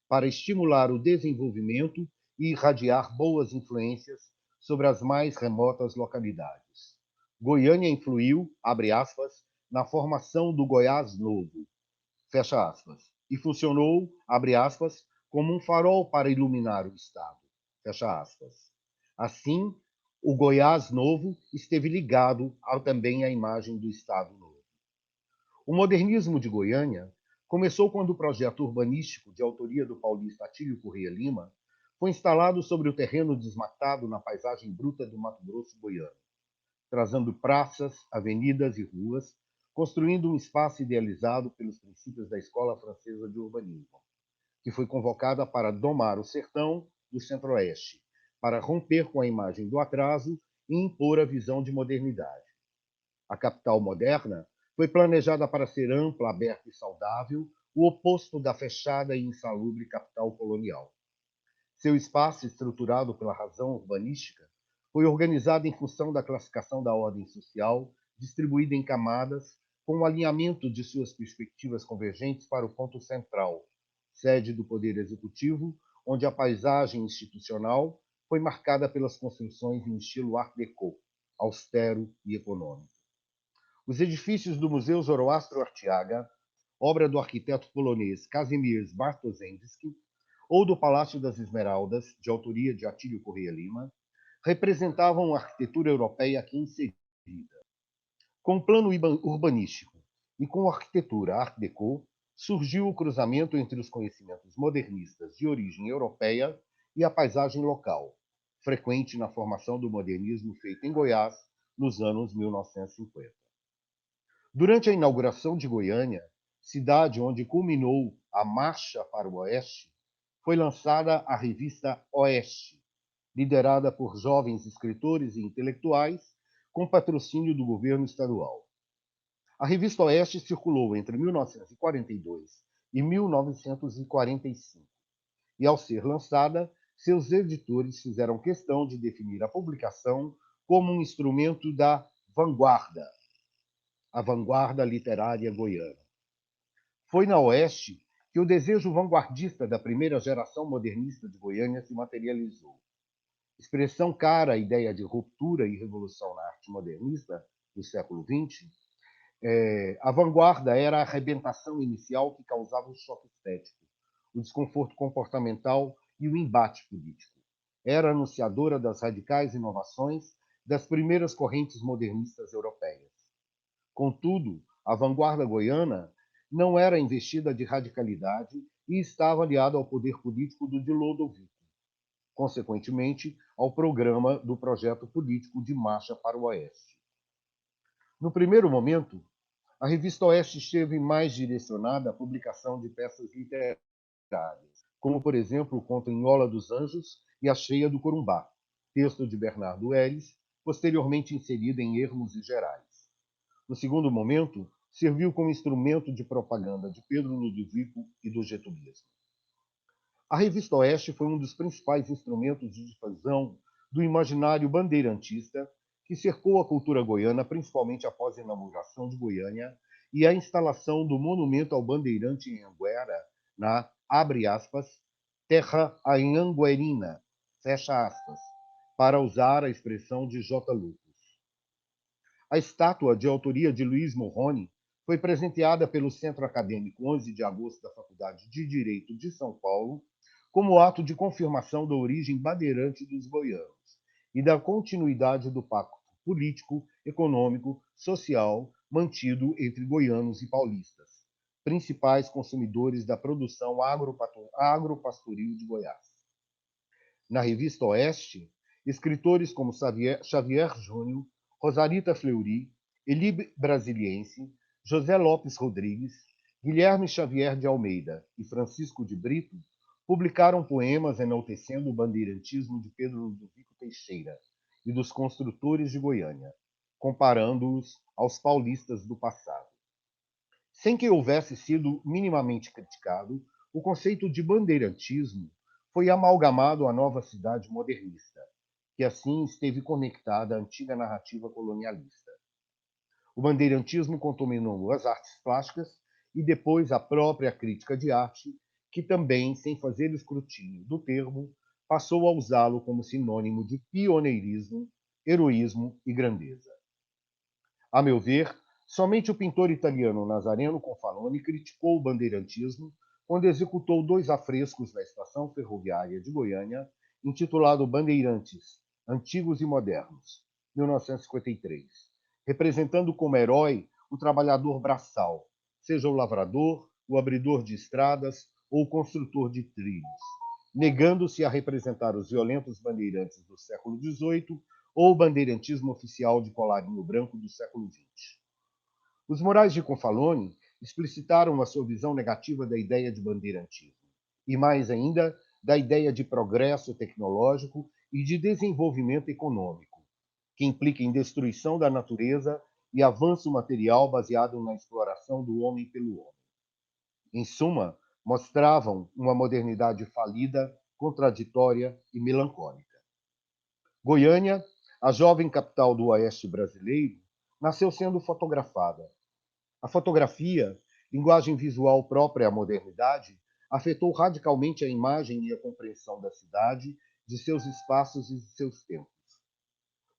para estimular o desenvolvimento e irradiar boas influências sobre as mais remotas localidades. Goiânia influiu, abre aspas, na formação do Goiás novo, fecha aspas, e funcionou, abre aspas, como um farol para iluminar o Estado, fecha aspas. Assim, o Goiás novo esteve ligado também à imagem do Estado novo. O modernismo de Goiânia começou quando o projeto urbanístico, de autoria do paulista Atílio Corrêa Lima, foi instalado sobre o terreno desmatado na paisagem bruta do Mato Grosso goiano, trazendo praças, avenidas e ruas, construindo um espaço idealizado pelos princípios da Escola Francesa de Urbanismo, que foi convocada para domar o sertão do Centro-Oeste, para romper com a imagem do atraso e impor a visão de modernidade. A capital moderna foi planejada para ser ampla, aberta e saudável, o oposto da fechada e insalubre capital colonial. Seu espaço, estruturado pela razão urbanística, foi organizado em função da classificação da ordem social, distribuída em camadas, com o alinhamento de suas perspectivas convergentes para o ponto central, sede do Poder Executivo, onde a paisagem institucional foi marcada pelas construções em estilo Art Deco, austero e econômico. Os edifícios do Museu Zoroastro Arteaga, obra do arquiteto polonês Kazimierz Bartoszewski, ou do Palácio das Esmeraldas, de autoria de Atílio Corrêa Lima, representavam a arquitetura europeia aqui inserida. Com o plano urbanístico e com a arquitetura Art Deco, surgiu o cruzamento entre os conhecimentos modernistas de origem europeia e a paisagem local, frequente na formação do modernismo feito em Goiás nos anos 1950. Durante a inauguração de Goiânia, cidade onde culminou a Marcha para o Oeste, foi lançada a revista Oeste, liderada por jovens escritores e intelectuais, com patrocínio do governo estadual. A revista Oeste circulou entre 1942 e 1945, e, ao ser lançada, seus editores fizeram questão de definir a publicação como um instrumento da vanguarda, a vanguarda literária goiana. Foi na Oeste que o desejo vanguardista da primeira geração modernista de Goiânia se materializou. Expressão cara à ideia de ruptura e revolução na arte modernista do século XX, a vanguarda era a arrebentação inicial que causava o choque estético, o desconforto comportamental e o embate político. Era anunciadora das radicais inovações das primeiras correntes modernistas europeias. Contudo, a vanguarda goiana não era investida de radicalidade e estava aliada ao poder político do de Ludovico, consequentemente, ao programa do projeto político de Marcha para o Oeste. No primeiro momento, a revista Oeste esteve mais direcionada à publicação de peças literárias, como, por exemplo, o conto Enhola dos Anjos e A Cheia do Corumbá, texto de Bernardo Ellis, posteriormente inserido em Ermos e Gerais. No segundo momento, serviu como instrumento de propaganda de Pedro Ludovico e do getulismo. A revista Oeste foi um dos principais instrumentos de difusão do imaginário bandeirantista que cercou a cultura goiana, principalmente após a inauguração de Goiânia e a instalação do monumento ao bandeirante em Anguera, na, abre aspas, terra A estátua, de autoria de Luiz Morrone, foi presenteada pelo Centro Acadêmico 11 de Agosto da Faculdade de Direito de São Paulo, como ato de confirmação da origem bandeirante dos goianos e da continuidade do pacto político, econômico, social mantido entre goianos e paulistas, principais consumidores da produção agropastoril de Goiás. Na revista Oeste, escritores como Xavier Júnior, Rosarita Fleury, Eli Brasiliense, José Lopes Rodrigues, Guilherme Xavier de Almeida e Francisco de Brito publicaram poemas enaltecendo o bandeirantismo de Pedro Ludovico Teixeira e dos construtores de Goiânia, comparando-os aos paulistas do passado. Sem que houvesse sido minimamente criticado, o conceito de bandeirantismo foi amalgamado à nova cidade modernista, que assim esteve conectada à antiga narrativa colonialista. O bandeirantismo contaminou as artes plásticas e depois a própria crítica de arte, que também, sem fazer escrutínio do termo, passou a usá-lo como sinônimo de pioneirismo, heroísmo e grandeza. A meu ver, somente o pintor italiano Nazareno Confaloni criticou o bandeirantismo quando executou 2 afrescos na estação ferroviária de Goiânia, intitulado Bandeirantes, Antigos e Modernos, 1953, representando como herói o trabalhador braçal, seja o lavrador, o abridor de estradas ou o construtor de trilhos, negando-se a representar os violentos bandeirantes do século XVIII ou o bandeirantismo oficial de colarinho branco do século XX. Os Morais de Confaloni explicitaram a sua visão negativa da ideia de bandeirantismo, e mais ainda, da ideia de progresso tecnológico e de desenvolvimento econômico, que implica em destruição da natureza e avanço material baseado na exploração do homem pelo homem. Em suma, mostravam uma modernidade falida, contraditória e melancólica. Goiânia, a jovem capital do oeste brasileiro, nasceu sendo fotografada. A fotografia, linguagem visual própria à modernidade, afetou radicalmente a imagem e a compreensão da cidade, de seus espaços e de seus tempos.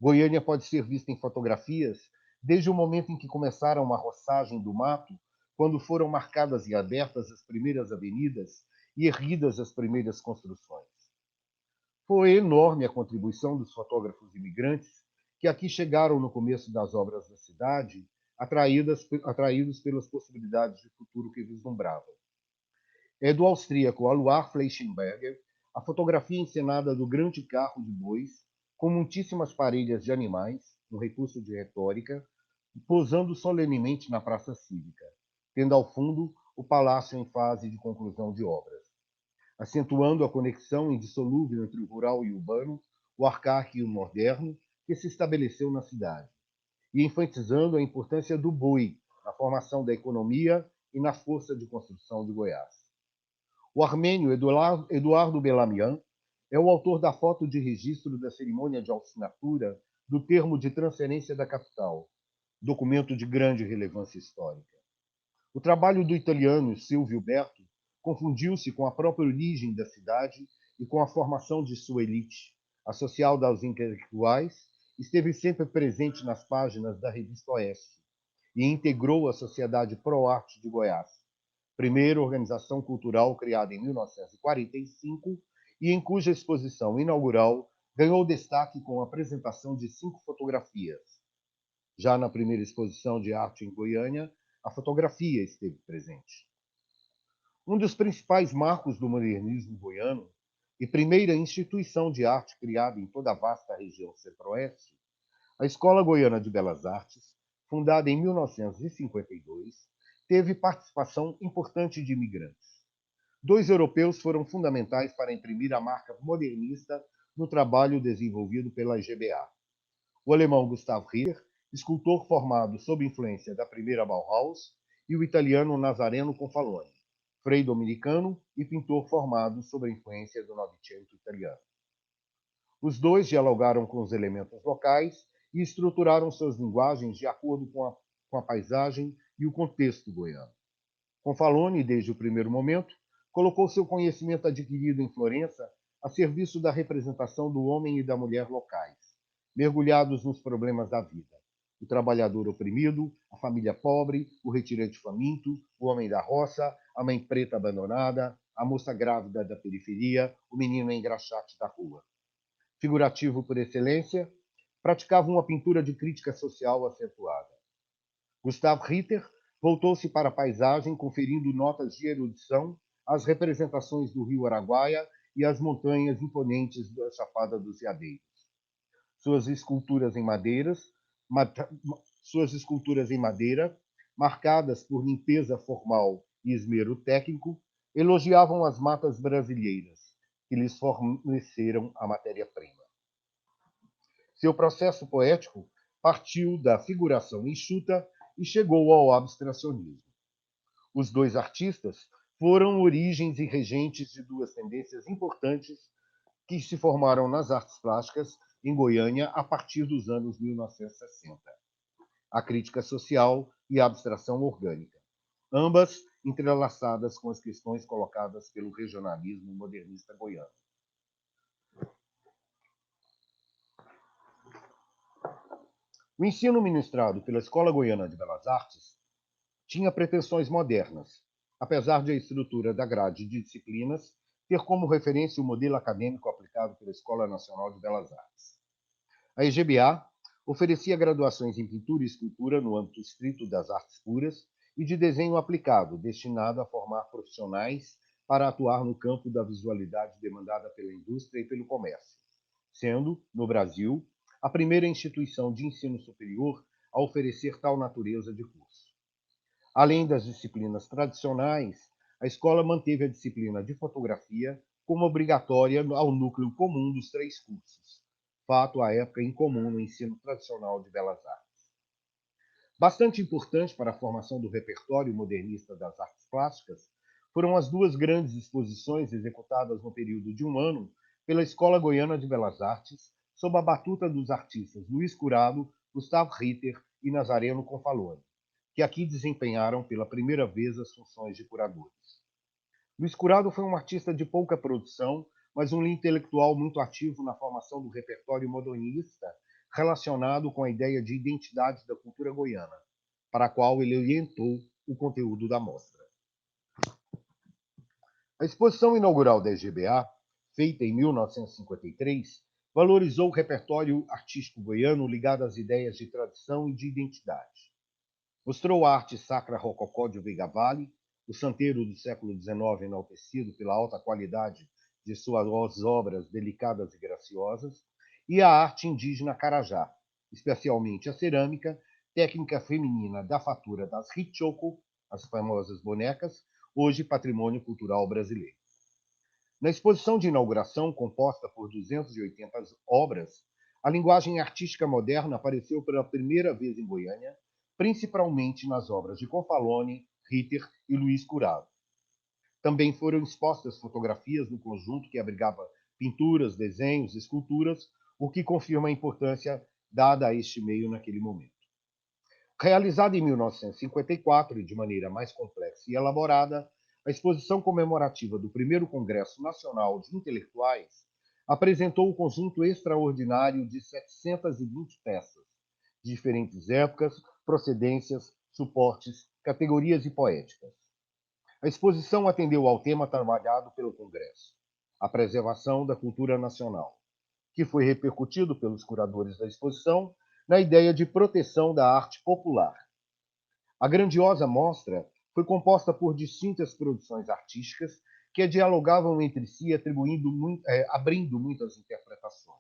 Goiânia pode ser vista em fotografias desde o momento em que começaram a roçagem do mato, quando foram marcadas e abertas as primeiras avenidas e erguidas as primeiras construções. Foi enorme a contribuição dos fotógrafos imigrantes que aqui chegaram no começo das obras da cidade, atraídos pelas possibilidades de futuro que vislumbravam. É do austríaco Alois Fleichenberger a fotografia encenada do grande carro de bois, com muitíssimas parelhas de animais, um recurso de retórica, posando solenemente na praça cívica, tendo ao fundo o palácio em fase de conclusão de obras, acentuando a conexão indissolúvel entre o rural e o urbano, o arcaico e o moderno, que se estabeleceu na cidade, e enfatizando a importância do boi na formação da economia e na força de construção de Goiás. O armênio Eduardo Belamian é o autor da foto de registro da cerimônia de assinatura do termo de transferência da capital, documento de grande relevância histórica. O trabalho do italiano Silvio Berto confundiu-se com a própria origem da cidade e com a formação de sua elite, associada aos intelectuais, esteve sempre presente nas páginas da revista Oeste e integrou a Sociedade Pro Arte de Goiás, primeira organização cultural criada em 1945 e em cuja exposição inaugural ganhou destaque com a apresentação de 5 fotografias. Já na primeira exposição de arte em Goiânia, a fotografia esteve presente. Um dos principais marcos do modernismo goiano e primeira instituição de arte criada em toda a vasta região centro-oeste, a Escola Goiana de Belas Artes, fundada em 1952, teve participação importante de imigrantes. 2 europeus foram fundamentais para imprimir a marca modernista no trabalho desenvolvido pela GBA. O alemão Gustav Ritter, escultor formado sob influência da primeira Bauhaus, e o italiano Nazareno Confaloni, frei dominicano e pintor formado sob a influência do Novecento italiano. Os dois dialogaram com os elementos locais e estruturaram suas linguagens de acordo com a paisagem e o contexto goiano. Confaloni, desde o primeiro momento, colocou seu conhecimento adquirido em Florença a serviço da representação do homem e da mulher locais, mergulhados nos problemas da vida, o trabalhador oprimido, a família pobre, o retirante faminto, o homem da roça, a mãe preta abandonada, a moça grávida da periferia, o menino engraxate da rua. Figurativo por excelência, praticava uma pintura de crítica social acentuada. Gustav Ritter voltou-se para a paisagem, conferindo notas de erudição às representações do rio Araguaia e às montanhas imponentes da Chapada dos Veadeiros. Suas esculturas em madeira, marcadas por limpeza formal e esmero técnico, elogiavam as matas brasileiras, que lhes forneceram a matéria-prima. Seu processo poético partiu da figuração enxuta e chegou ao abstracionismo. Os dois artistas foram origens e regentes de duas tendências importantes que se formaram nas artes plásticas em Goiânia a partir dos anos 1960. A crítica social e a abstração orgânica, ambas entrelaçadas com as questões colocadas pelo regionalismo modernista goiano. O ensino ministrado pela Escola Goiana de Belas Artes tinha pretensões modernas, apesar de a estrutura da grade de disciplinas ter como referência o modelo acadêmico aplicado pela Escola Nacional de Belas Artes. A EGBA oferecia graduações em pintura e escultura no âmbito estrito das artes puras e de desenho aplicado, destinado a formar profissionais para atuar no campo da visualidade demandada pela indústria e pelo comércio, sendo, no Brasil, a primeira instituição de ensino superior a oferecer tal natureza de curso. Além das disciplinas tradicionais, a escola manteve a disciplina de fotografia como obrigatória ao núcleo comum dos 3 cursos, fato à época incomum no ensino tradicional de belas artes. Bastante importante para a formação do repertório modernista das artes plásticas foram as 2 grandes exposições executadas no período de 1 ano pela Escola Goiana de Belas Artes, sob a batuta dos artistas Luiz Curado, Gustav Ritter e Nazareno Confaloni, que aqui desempenharam pela primeira vez as funções de curadores. Luiz Curado foi um artista de pouca produção, mas um intelectual muito ativo na formação do repertório modernista relacionado com a ideia de identidade da cultura goiana, para a qual ele orientou o conteúdo da mostra. A exposição inaugural da EGBA, feita em 1953, valorizou o repertório artístico goiano ligado às ideias de tradição e de identidade. Mostrou a arte sacra rococó de Veiga Vale, o santeiro do século XIX enaltecido pela alta qualidade de suas obras delicadas e graciosas, e a arte indígena carajá, especialmente a cerâmica, técnica feminina da fatura das Hichoko, as famosas bonecas, hoje patrimônio cultural brasileiro. Na exposição de inauguração, composta por 280 obras, a linguagem artística moderna apareceu pela primeira vez em Goiânia, principalmente nas obras de Confaloni, Ritter e Luiz Curado. Também foram expostas fotografias no conjunto que abrigava pinturas, desenhos, esculturas, o que confirma a importância dada a este meio naquele momento. Realizada em 1954 e de maneira mais complexa e elaborada, a exposição comemorativa do primeiro Congresso Nacional de Intelectuais apresentou um conjunto extraordinário de 720 peças, de diferentes épocas, procedências, suportes, categorias e poéticas. A exposição atendeu ao tema trabalhado pelo Congresso, a preservação da cultura nacional, que foi repercutido pelos curadores da exposição na ideia de proteção da arte popular. A grandiosa mostra foi composta por distintas produções artísticas que dialogavam entre si, abrindo muitas interpretações.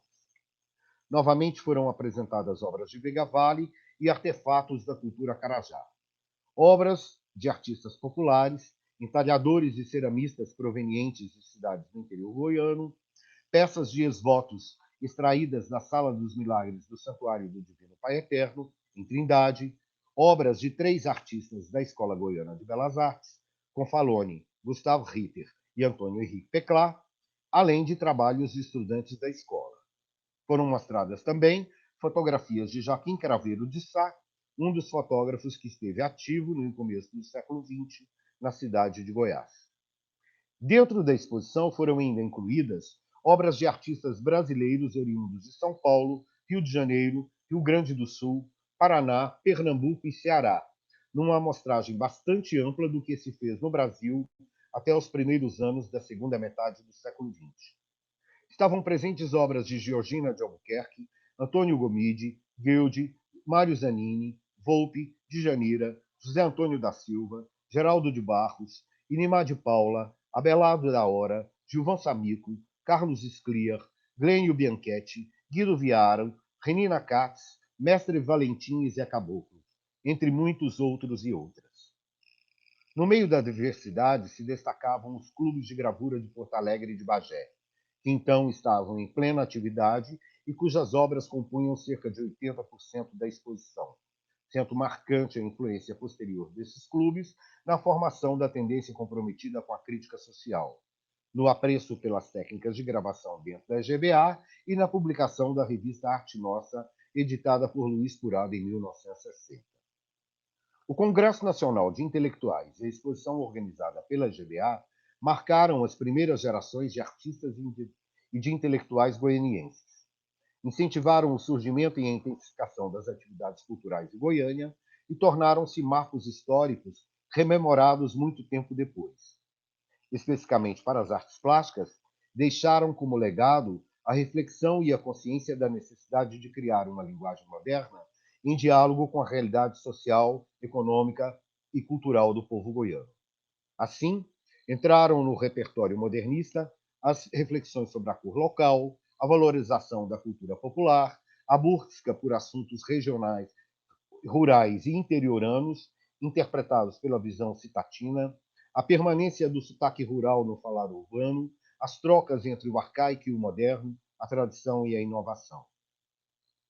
Novamente foram apresentadas obras de Veiga Vale e artefatos da cultura carajá. Obras de artistas populares, entalhadores e ceramistas provenientes de cidades do interior goiano, peças de exvotos extraídas da Sala dos Milagres do Santuário do Divino Pai Eterno, em Trindade, obras de 3 artistas da Escola Goiana de Belas Artes, Confaloni, Gustavo Ritter e Antônio Henrique Peclá, além de trabalhos de estudantes da escola. Foram mostradas também fotografias de Joaquim Craveiro de Sá, um dos fotógrafos que esteve ativo no começo do século XX na cidade de Goiás. Dentro da exposição foram ainda incluídas obras de artistas brasileiros oriundos de São Paulo, Rio de Janeiro, Rio Grande do Sul, Paraná, Pernambuco e Ceará, numa amostragem bastante ampla do que se fez no Brasil até os primeiros anos da segunda metade do século XX. Estavam presentes obras de Georgina de Albuquerque, Antônio Gomide, Guilde, Mário Zanini, Volpe, Djanira, José Antônio da Silva, Geraldo de Barros, Inimar de Paula, Abelardo da Hora, Gilvan Samico, Carlos Scliar, Glênio Bianchetti, Guido Viaro, Renina Katz, Mestre Valentim e Zé Caboclo, entre muitos outros e outras. No meio da diversidade se destacavam os clubes de gravura de Porto Alegre e de Bagé, que então estavam em plena atividade e cujas obras compunham cerca de 80% da exposição, sendo marcante a influência posterior desses clubes na formação da tendência comprometida com a crítica social, no apreço pelas técnicas de gravação dentro da GBA e na publicação da revista Arte Nossa, editada por Luiz Curado em 1960. O Congresso Nacional de Intelectuais e a exposição organizada pela GBA marcaram as primeiras gerações de artistas e de intelectuais goianienses. Incentivaram o surgimento e a intensificação das atividades culturais em Goiânia e tornaram-se marcos históricos rememorados muito tempo depois. Especificamente para as artes plásticas, deixaram como legado a reflexão e a consciência da necessidade de criar uma linguagem moderna em diálogo com a realidade social, econômica e cultural do povo goiano. Assim, entraram no repertório modernista as reflexões sobre a cor local, a valorização da cultura popular, a busca por assuntos regionais, rurais e interioranos, interpretados pela visão citatina, a permanência do sotaque rural no falar urbano, as trocas entre o arcaico e o moderno, a tradição e a inovação.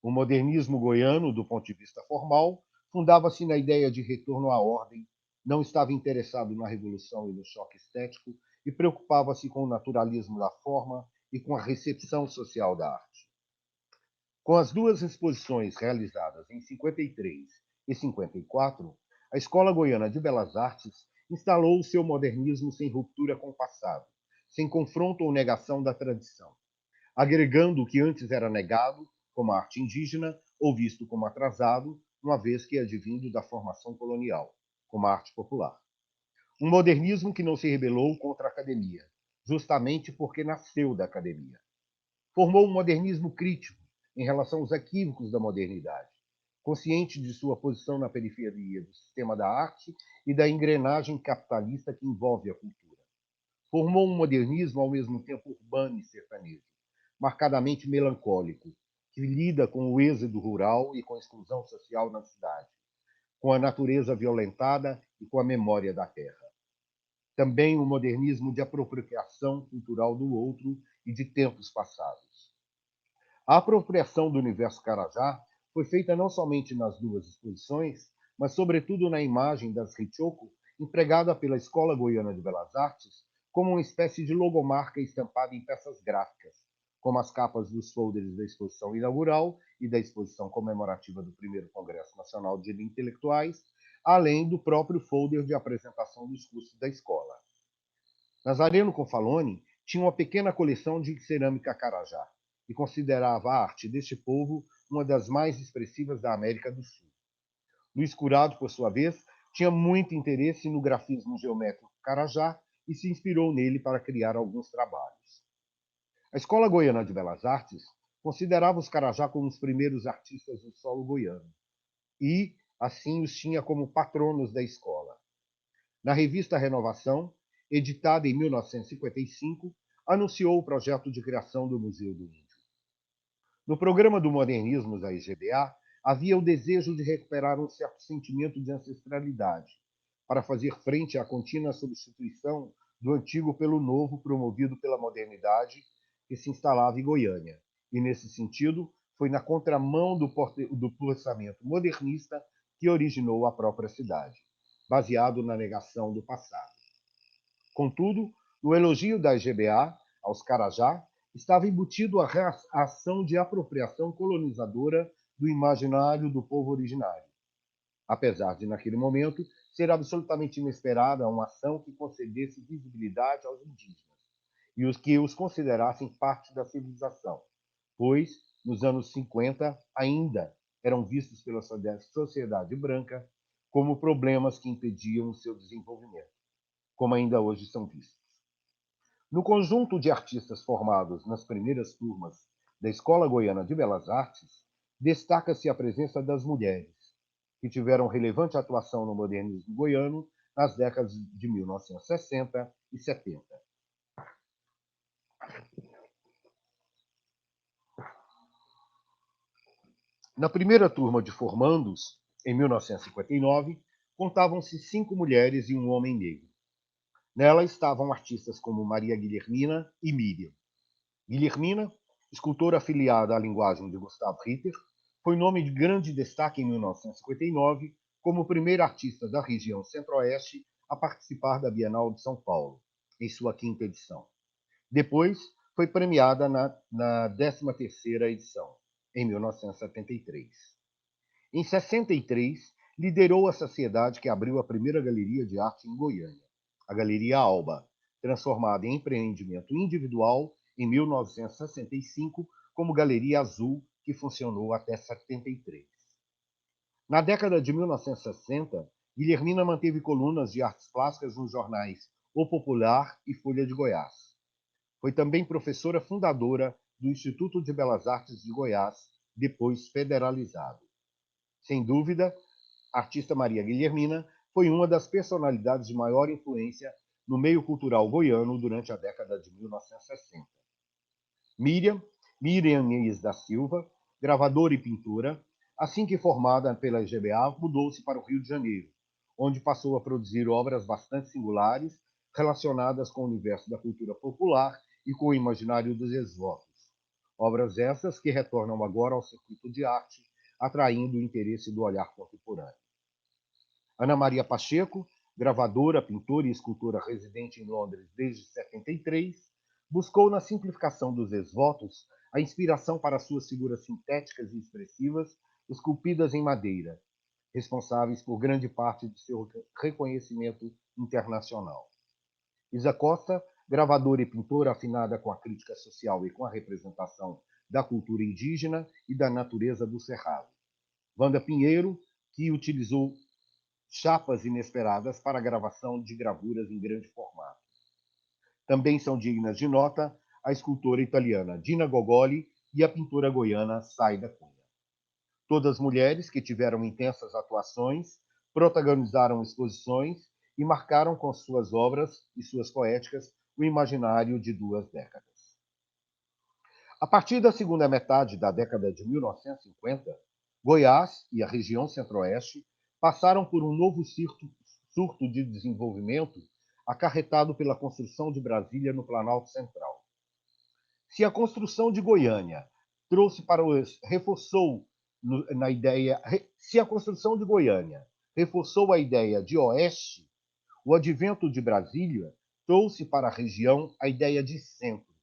O modernismo goiano, do ponto de vista formal, fundava-se na ideia de retorno à ordem, não estava interessado na revolução e no choque estético e preocupava-se com o naturalismo da forma e com a recepção social da arte. Com as duas exposições realizadas em 53 e 54, a Escola Goiana de Belas Artes instalou o seu modernismo sem ruptura com o passado, sem confronto ou negação da tradição, agregando o que antes era negado, como a arte indígena, ou visto como atrasado, uma vez que é advindo da formação colonial, como a arte popular. Um modernismo que não se rebelou contra a academia, justamente porque nasceu da academia. Formou um modernismo crítico em relação aos equívocos da modernidade, consciente de sua posição na periferia do sistema da arte e da engrenagem capitalista que envolve a cultura. Formou um modernismo ao mesmo tempo urbano e sertanejo, marcadamente melancólico, que lida com o êxodo rural e com a exclusão social na cidade, com a natureza violentada e com a memória da terra. Também o modernismo de apropriação cultural do outro e de tempos passados. A apropriação do universo Carajá foi feita não somente nas duas exposições, mas sobretudo na imagem das Richoco, empregada pela Escola Goiana de Belas Artes como uma espécie de logomarca estampada em peças gráficas, como as capas dos folders da exposição inaugural e da exposição comemorativa do primeiro Congresso Nacional de Intelectuais, além do próprio folder de apresentação dos cursos da escola. Nazareno Confaloni tinha uma pequena coleção de cerâmica Carajá e considerava a arte deste povo uma das mais expressivas da América do Sul. Luiz Curado, por sua vez, tinha muito interesse no grafismo geométrico Carajá e se inspirou nele para criar alguns trabalhos. A Escola Goiana de Belas Artes considerava os Carajá como os primeiros artistas do solo goiano e, assim, os tinha como patronos da escola. Na revista Renovação, editada em 1955, anunciou o projeto de criação do Museu do Índio. No programa do modernismo da IGBA, havia o desejo de recuperar um certo sentimento de ancestralidade, para fazer frente à contínua substituição do antigo pelo novo promovido pela modernidade que se instalava em Goiânia. E, nesse sentido, foi na contramão do pensamento modernista que originou a própria cidade, baseado na negação do passado. Contudo, no elogio da GBA aos Carajá, estava embutido a ação de apropriação colonizadora do imaginário do povo originário, apesar de, naquele momento, ser absolutamente inesperada uma ação que concedesse visibilidade aos indígenas e os que os considerassem parte da civilização, pois, nos anos 50, ainda eram vistos pela sociedade branca como problemas que impediam o seu desenvolvimento, como ainda hoje são vistos. No conjunto de artistas formados nas primeiras turmas da Escola Goiana de Belas Artes, destaca-se a presença das mulheres, que tiveram relevante atuação no modernismo goiano nas décadas de 1960 e 70. Na primeira turma de formandos, em 1959, contavam-se 5 mulheres e um homem negro. Nela estavam artistas como Maria Guilhermina e Miriam. Guilhermina, escultora afiliada à linguagem de Gustav Ritter, foi nome de grande destaque em 1959 como primeira artista da região centro-oeste a participar da Bienal de São Paulo, em sua 5ª edição. Depois, foi premiada na 13ª edição, em 1973. Em 63, liderou a sociedade que abriu a primeira galeria de arte em Goiânia, a Galeria Alba, transformada em empreendimento individual em 1965 como Galeria Azul, que funcionou até 73. Na década de 1960, Guilhermina manteve colunas de artes plásticas nos jornais O Popular e Folha de Goiás. Foi também professora fundadora do Instituto de Belas Artes de Goiás, depois federalizado. Sem dúvida, a artista Maria Guilhermina foi uma das personalidades de maior influência no meio cultural goiano durante a década de 1960. Miriam Inês da Silva, gravadora e pintora, assim que formada pela GBA, mudou-se para o Rio de Janeiro, onde passou a produzir obras bastante singulares relacionadas com o universo da cultura popular e com o imaginário dos ex-votos. Obras essas que retornam agora ao circuito de arte, atraindo o interesse do olhar contemporâneo. Ana Maria Pacheco, gravadora, pintora e escultora residente em Londres desde 73, buscou na simplificação dos ex-votos a inspiração para suas figuras sintéticas e expressivas, esculpidas em madeira, responsáveis por grande parte de seu reconhecimento internacional. Isa Costa, gravadora e pintora afinada com a crítica social e com a representação da cultura indígena e da natureza do Cerrado. Wanda Pinheiro, que utilizou chapas inesperadas para a gravação de gravuras em grande formato. Também são dignas de nota a escultora italiana Dina Gogoli e a pintora goiana Saida Cunha. Todas mulheres que tiveram intensas atuações, protagonizaram exposições e marcaram com suas obras e suas poéticas o imaginário de 2 décadas. A partir da segunda metade da década de 1950, Goiás e a região centro-oeste passaram por um novo surto de desenvolvimento acarretado pela construção de Brasília no Planalto Central. Se a construção de Goiânia se a construção de Goiânia reforçou a ideia de oeste, o advento de Brasília trouxe para a região a ideia de centro.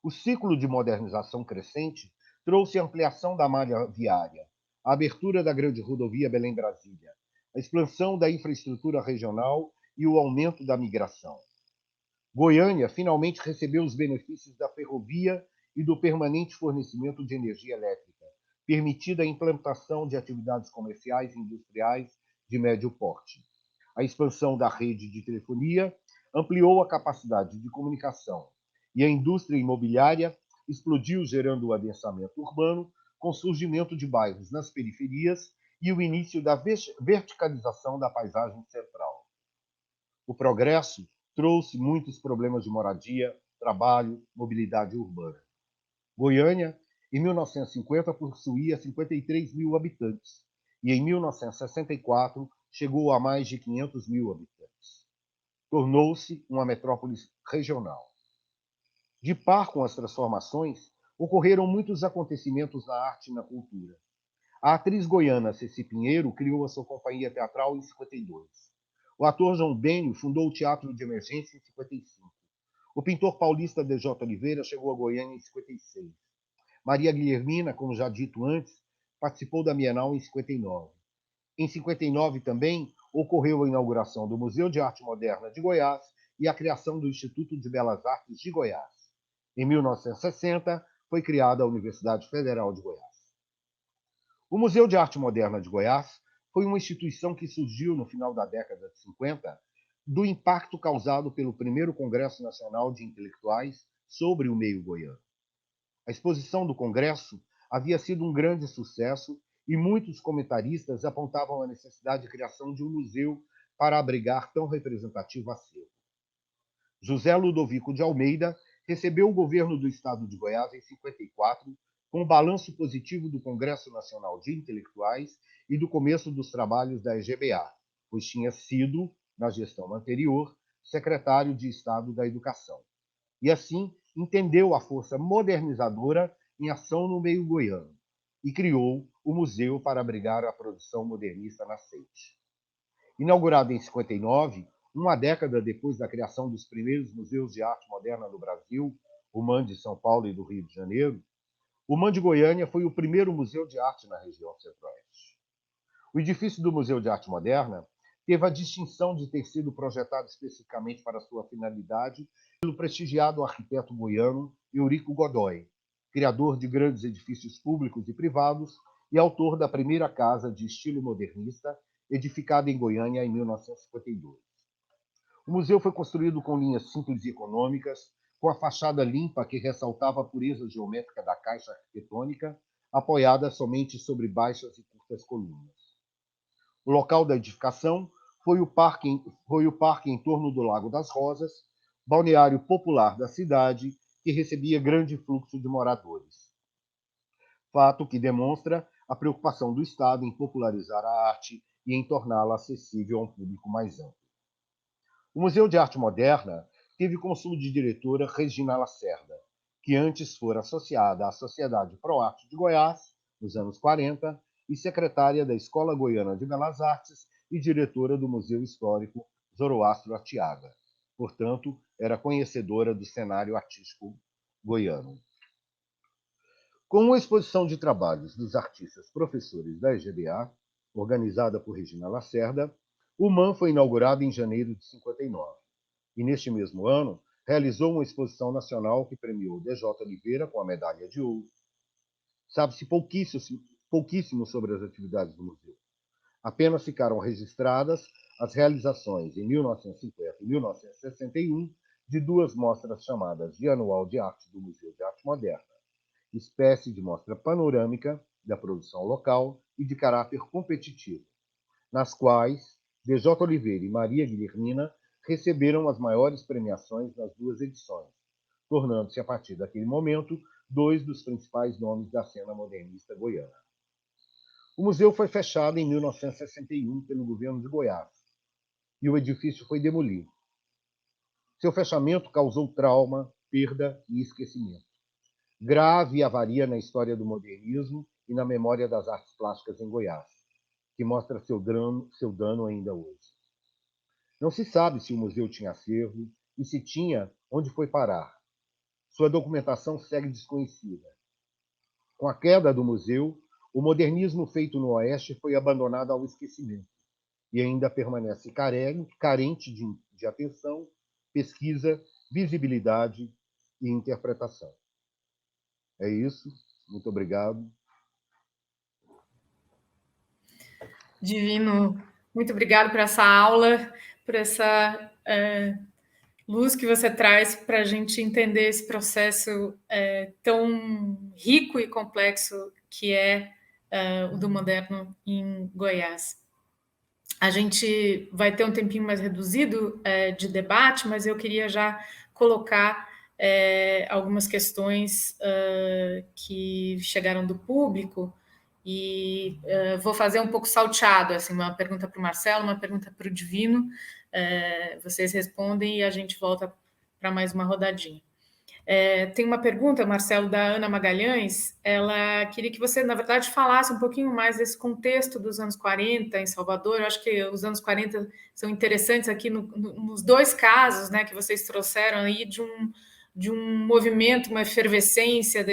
O ciclo de modernização crescente trouxe a ampliação da malha viária, a abertura da grande rodovia Belém-Brasília, a expansão da infraestrutura regional e o aumento da migração. Goiânia finalmente recebeu os benefícios da ferrovia e do permanente fornecimento de energia elétrica, permitida a implantação de atividades comerciais e industriais de médio porte. A expansão da rede de telefonia ampliou a capacidade de comunicação e a indústria imobiliária explodiu, gerando o adensamento urbano, com o surgimento de bairros nas periferias e o início da verticalização da paisagem central. O progresso trouxe muitos problemas de moradia, trabalho, mobilidade urbana. Goiânia, em 1950, possuía 53 mil habitantes e, em 1964, chegou a mais de 500 mil habitantes. Tornou-se uma metrópole regional. De par com as transformações, ocorreram muitos acontecimentos na arte e na cultura. A atriz goiana Ceci Pinheiro criou a sua companhia teatral em 52. O ator João Bênio fundou o Teatro de Emergência em 55. O pintor paulista D.J. Oliveira chegou a Goiânia em 56. Maria Guilhermina, como já dito antes, participou da Bienal em 59. Em 59 também ocorreu a inauguração do Museu de Arte Moderna de Goiás e a criação do Instituto de Belas Artes de Goiás. Em 1960, foi criada a Universidade Federal de Goiás. O Museu de Arte Moderna de Goiás foi uma instituição que surgiu no final da década de 50 do impacto causado pelo primeiro Congresso Nacional de Intelectuais sobre o meio goiano. A exposição do Congresso havia sido um grande sucesso e muitos comentaristas apontavam a necessidade de criação de um museu para abrigar tão representativo acervo. José Ludovico de Almeida recebeu o governo do estado de Goiás em 54, com o balanço positivo do Congresso Nacional de Intelectuais e do começo dos trabalhos da EGBA, pois tinha sido, na gestão anterior, secretário de Estado da Educação. E assim entendeu a força modernizadora em ação no meio goiano e criou o Museu para abrigar a produção modernista nascente. Inaugurado em 59, uma década depois da criação dos primeiros museus de arte moderna no Brasil, o MAN de São Paulo e do Rio de Janeiro, o MAN de Goiânia foi o primeiro museu de arte na região centro-oeste. O edifício do Museu de Arte Moderna teve a distinção de ter sido projetado especificamente para sua finalidade pelo prestigiado arquiteto goiano Eurico Godoy, criador de grandes edifícios públicos e privados e autor da primeira casa de estilo modernista edificada em Goiânia em 1952. O museu foi construído com linhas simples e econômicas, com a fachada limpa que ressaltava a pureza geométrica da caixa arquitetônica, apoiada somente sobre baixas e curtas colunas. O local da edificação foi o parque em torno do Lago das Rosas, balneário popular da cidade, que recebia grande fluxo de moradores. Fato que demonstra a preocupação do Estado em popularizar a arte e em torná-la acessível a um público mais amplo. O Museu de Arte Moderna teve como subdiretora Regina Lacerda, que antes fora associada à Sociedade Pro Arte de Goiás, nos anos 40, e secretária da Escola Goiana de Belas Artes e diretora do Museu Histórico Zoroastro Artiaga. Portanto, era conhecedora do cenário artístico goiano. Com uma exposição de trabalhos dos artistas professores da EGBA, organizada por Regina Lacerda, o MAN foi inaugurado em janeiro de 59. E, neste mesmo ano, realizou uma exposição nacional que premiou DJ Oliveira com a medalha de ouro. Sabe-se pouquíssimo sobre as atividades do museu. Apenas ficaram registradas as realizações, em 1950 e 1961, de duas mostras chamadas de Anual de Arte do Museu de Arte Moderna, espécie de mostra panorâmica da produção local e de caráter competitivo, nas quais DJ Oliveira e Maria Guilhermina receberam as maiores premiações nas duas edições, tornando-se, a partir daquele momento, dois dos principais nomes da cena modernista goiana. O museu foi fechado em 1961 pelo governo de Goiás e o edifício foi demolido. Seu fechamento causou trauma, perda e esquecimento. Grave avaria na história do modernismo e na memória das artes plásticas em Goiás, que mostra seu dano ainda hoje. Não se sabe se o museu tinha acervo e, se tinha, onde foi parar. Sua documentação segue desconhecida. Com a queda do museu, o modernismo feito no Oeste foi abandonado ao esquecimento e ainda permanece carente de atenção, pesquisa, visibilidade e interpretação. É isso. Muito obrigado. Divino, muito obrigado por essa aula, por essa luz que você traz para a gente entender esse processo tão rico e complexo que é o do moderno em Goiás. A gente vai ter um tempinho mais reduzido de debate, mas eu queria já colocar algumas questões que chegaram do público e vou fazer um pouco salteado, assim, uma pergunta para o Marcelo, uma pergunta para o Divino, vocês respondem e a gente volta para mais uma rodadinha. Tem uma pergunta, Marcelo, da Ana Magalhães. Ela queria que você, na verdade, falasse um pouquinho mais desse contexto dos anos 40 em Salvador. Eu acho que os anos 40 são interessantes aqui nos dois casos, né, que vocês trouxeram aí de um movimento, uma efervescência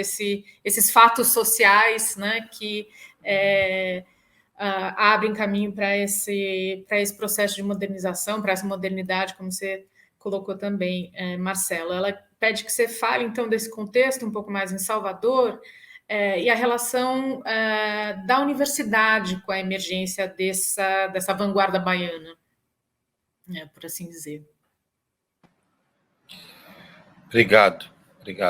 esses fatos sociais, né, que abrem caminho para esse processo de modernização, para essa modernidade, como você colocou também, Marcelo. Ela pede que você fale, então, desse contexto um pouco mais em Salvador, e a relação da universidade com a emergência dessa vanguarda baiana, por assim dizer. Obrigado,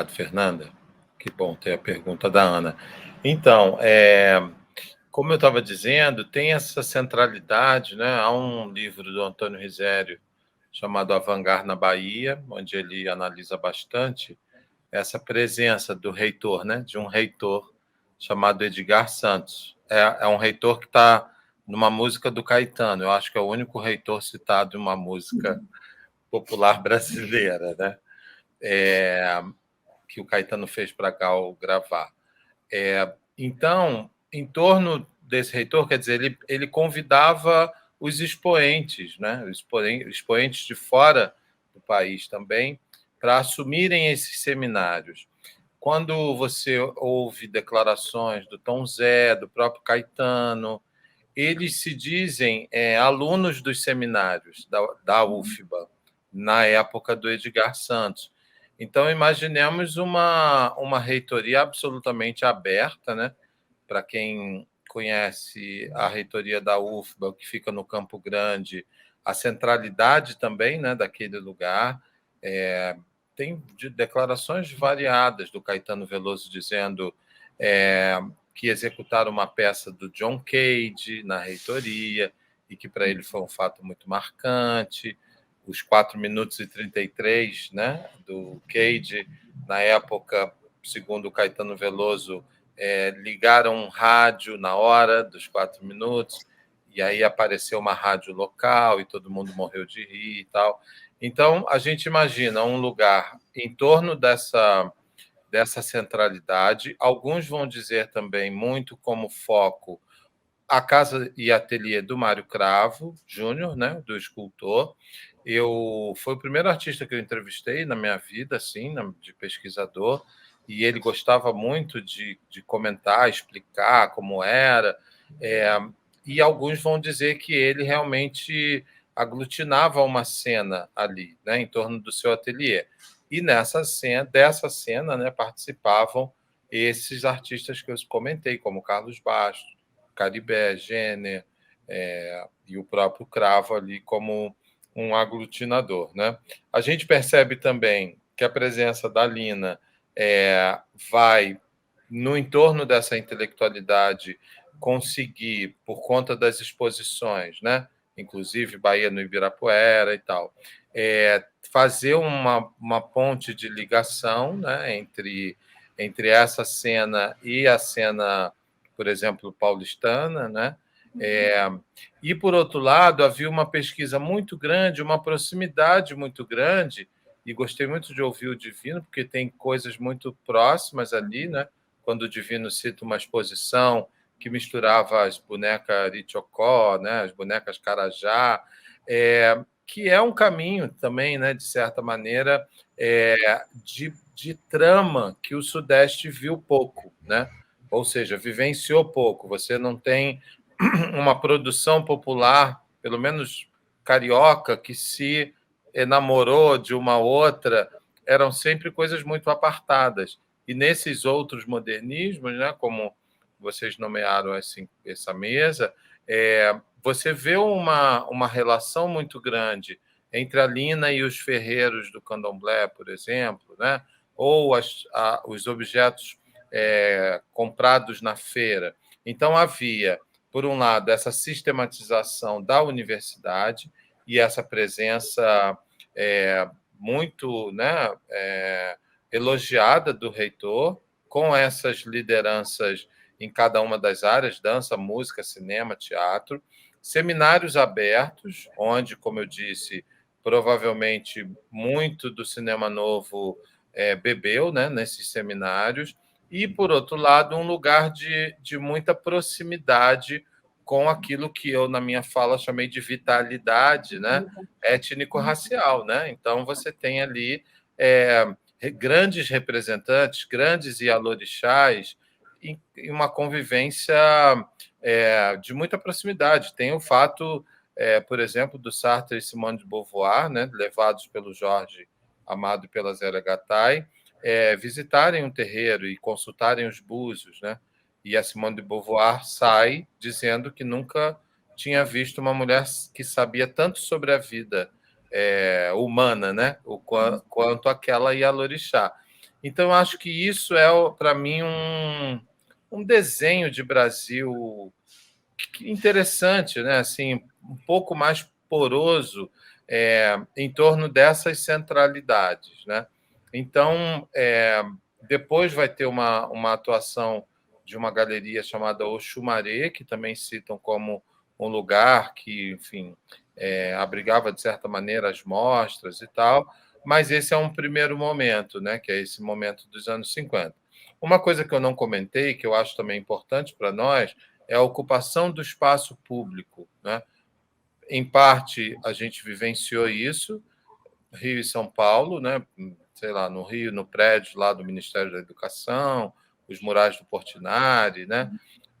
Fernanda. Que bom ter a pergunta da Ana. Então, como eu estava dizendo, tem essa centralidade, né? Há um livro do Antônio Risério chamado Avant-Garde na Bahia, onde ele analisa bastante essa presença do reitor, né? De um reitor chamado Edgar Santos. É um reitor que está numa música do Caetano. Eu acho que é o único reitor citado em uma música popular brasileira, né? Que o Caetano fez para Gal gravar. Então, em torno desse reitor, quer dizer, ele convidava os expoentes, né? Os expoentes de fora do país também, para assumirem esses seminários. Quando você ouve declarações do Tom Zé, do próprio Caetano, eles se dizem alunos dos seminários da UFBA, na época do Edgar Santos. Então, imaginemos uma reitoria absolutamente aberta, né? Para quem conhece a reitoria da UFBA, que fica no Campo Grande, a centralidade também, né, daquele lugar. Tem declarações variadas do Caetano Veloso dizendo que executaram uma peça do John Cage na reitoria e que para ele foi um fato muito marcante. Os 4 minutos e 33, né, do Cage, na época, segundo o Caetano Veloso, ligaram um rádio na hora dos 4 minutos, e aí apareceu uma rádio local e todo mundo morreu de rir e tal. Então, a gente imagina um lugar em torno dessa centralidade. Alguns vão dizer também muito como foco a casa e ateliê do Mário Cravo Júnior, né, do escultor. Foi o primeiro artista que eu entrevistei na minha vida, assim, de pesquisador, e ele gostava muito de comentar, explicar como era. E alguns vão dizer que ele realmente aglutinava uma cena ali, né, em torno do seu ateliê. E dessa cena, né, participavam esses artistas que eu comentei, como Carlos Bastos, Caribé, Jenner, e o próprio Cravo ali como um aglutinador, né? A gente percebe também que a presença da Lina vai, no entorno dessa intelectualidade, conseguir, por conta das exposições, né? Inclusive Bahia no Ibirapuera e tal, fazer uma ponte de ligação, né, entre essa cena e a cena, por exemplo, paulistana, né? E, por outro lado, havia uma pesquisa muito grande, uma proximidade muito grande, e gostei muito de ouvir o Divino, porque tem coisas muito próximas ali, né? Quando o Divino cita uma exposição que misturava as bonecas Itiocó, né? As bonecas Carajá, que é um caminho também, né? De certa maneira, de trama que o Sudeste viu pouco, né? Ou seja, vivenciou pouco. Você não tem uma produção popular, pelo menos carioca, que se enamorou de uma outra. Eram sempre coisas muito apartadas. E nesses outros modernismos, né, como vocês nomearam assim, essa mesa, você vê uma relação muito grande entre a Lina e os ferreiros do candomblé, por exemplo, né? Ou os objetos comprados na feira. Então, havia, por um lado, essa sistematização da universidade e essa presença muito, né, elogiada do reitor, com essas lideranças em cada uma das áreas, dança, música, cinema, teatro, seminários abertos, onde, como eu disse, provavelmente muito do cinema novo bebeu, né, nesses seminários, e, por outro lado, um lugar de muita proximidade com aquilo que eu, na minha fala, chamei de vitalidade, né, étnico-racial. Né? Então, você tem ali grandes representantes, grandes ialorixás, em uma convivência de muita proximidade. Tem o fato, por exemplo, do Sartre e Simone de Beauvoir, né, levados pelo Jorge Amado e pela Zélia Gattai, visitarem um terreiro e consultarem os búzios, né? E a Simone de Beauvoir sai dizendo que nunca tinha visto uma mulher que sabia tanto sobre a vida humana, né? Quanto aquela Ialorixá. Então, eu acho que isso é, para mim, um desenho de Brasil interessante, né? Assim, um pouco mais poroso em torno dessas centralidades, né? Então, depois vai ter uma atuação de uma galeria chamada Oxumaré, que também citam como um lugar que, enfim, abrigava, de certa maneira, as mostras e tal, mas esse é um primeiro momento, né, que é esse momento dos anos 50. Uma coisa que eu não comentei, que eu acho também importante para nós, é a ocupação do espaço público, né? Em parte, a gente vivenciou isso, Rio e São Paulo, né? Sei lá, no Rio, no prédio lá do Ministério da Educação, os murais do Portinari, né?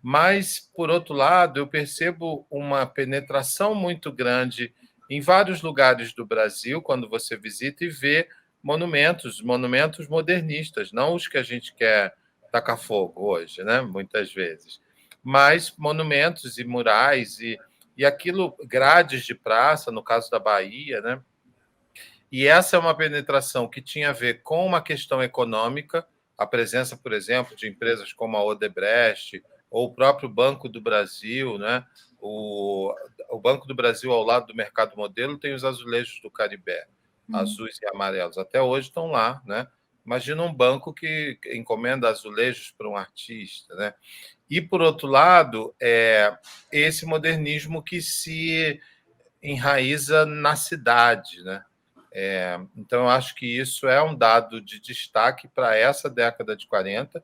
Mas, por outro lado, eu percebo uma penetração muito grande em vários lugares do Brasil, quando você visita e vê monumentos modernistas, não os que a gente quer tacar fogo hoje, né? Muitas vezes, mas monumentos e murais e aquilo, grades de praça, no caso da Bahia, né? E essa é uma penetração que tinha a ver com uma questão econômica, a presença, por exemplo, de empresas como a Odebrecht ou o próprio Banco do Brasil, né? O Banco do Brasil, ao lado do Mercado Modelo, tem os azulejos do Caribé, azuis e amarelos. Até hoje estão lá, né? Imagina um banco que encomenda azulejos para um artista, né? E, por outro lado, esse modernismo que se enraiza na cidade, né? Então, eu acho que isso é um dado de destaque para essa década de 40.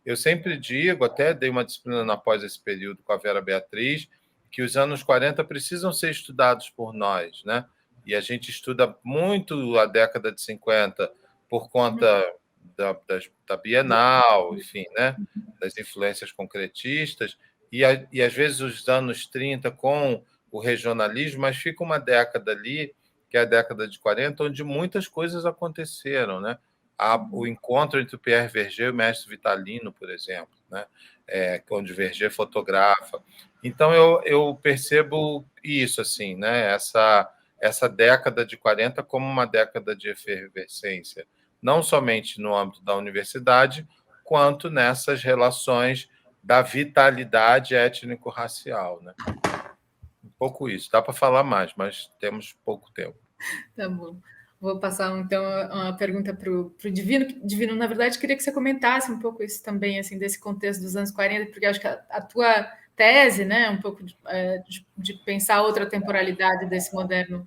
Eu sempre digo, até dei uma disciplina após esse período com a Vera Beatriz, que os anos 40 precisam ser estudados por nós, né? E a gente estuda muito a década de 50 por conta da Bienal, enfim, né? Das influências concretistas, e às vezes os anos 30 com o regionalismo, mas fica uma década ali, que é a década de 40, onde muitas coisas aconteceram, né? O encontro entre o Pierre Verger e o mestre Vitalino, por exemplo, né? Onde Verger fotografa. Então, eu percebo isso, assim, né? Essa década de 40 como uma década de efervescência, não somente no âmbito da universidade, quanto nessas relações da vitalidade étnico-racial, né? Um pouco isso. Dá para falar mais, mas temos pouco tempo. Tá bom. Vou passar, então, uma pergunta para o Divino. Divino, na verdade, queria que você comentasse um pouco isso também, assim, desse contexto dos anos 40, porque acho que a tua tese, né, um pouco de pensar outra temporalidade desse moderno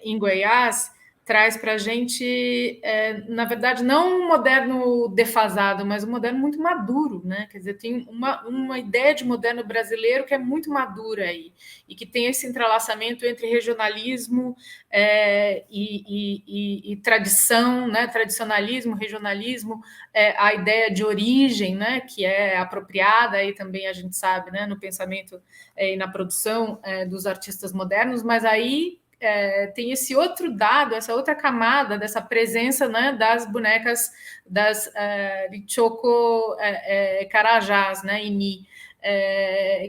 em Goiás, traz para a gente, na verdade, não um moderno defasado, mas um moderno muito maduro, né? Quer dizer, tem uma ideia de moderno brasileiro que é muito madura aí, e que tem esse entrelaçamento entre regionalismo e tradição, né? Tradicionalismo, regionalismo, a ideia de origem, né? Que é apropriada aí também, a gente sabe, né? No pensamento e na produção dos artistas modernos, mas aí tem esse outro dado, essa outra camada dessa presença, né, das bonecas das Lichoko Carajás, né, Ini,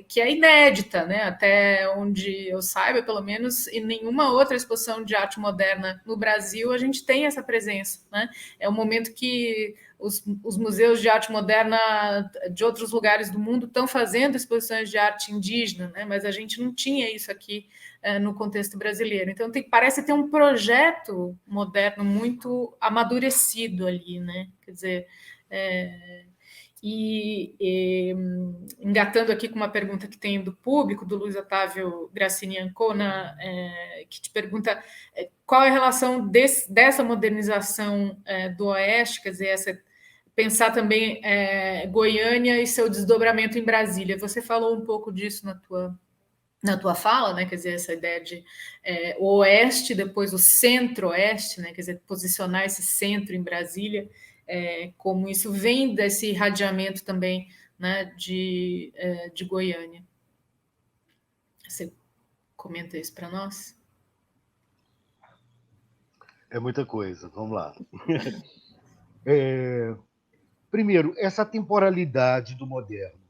que é inédita, né, até onde eu saiba, pelo menos em nenhuma outra exposição de arte moderna no Brasil a gente tem essa presença, né? É um momento que os museus de arte moderna de outros lugares do mundo estão fazendo exposições de arte indígena, né? Mas a gente não tinha isso aqui no contexto brasileiro. Então, parece ter um projeto moderno muito amadurecido ali, né? Quer dizer, engatando aqui com uma pergunta que tem do público, do Luiz Otávio Grassini Ancona, que te pergunta qual é a relação dessa modernização do Oeste, quer dizer, pensar também Goiânia e seu desdobramento em Brasília. Você falou um pouco disso na tua fala, né? Quer dizer, essa ideia de o Oeste, depois o Centro-Oeste, né? Quer dizer, posicionar esse centro em Brasília, como isso vem desse irradiamento também, né? De Goiânia. Você comenta isso para nós? É muita coisa, vamos lá. Primeiro, essa temporalidade do moderno.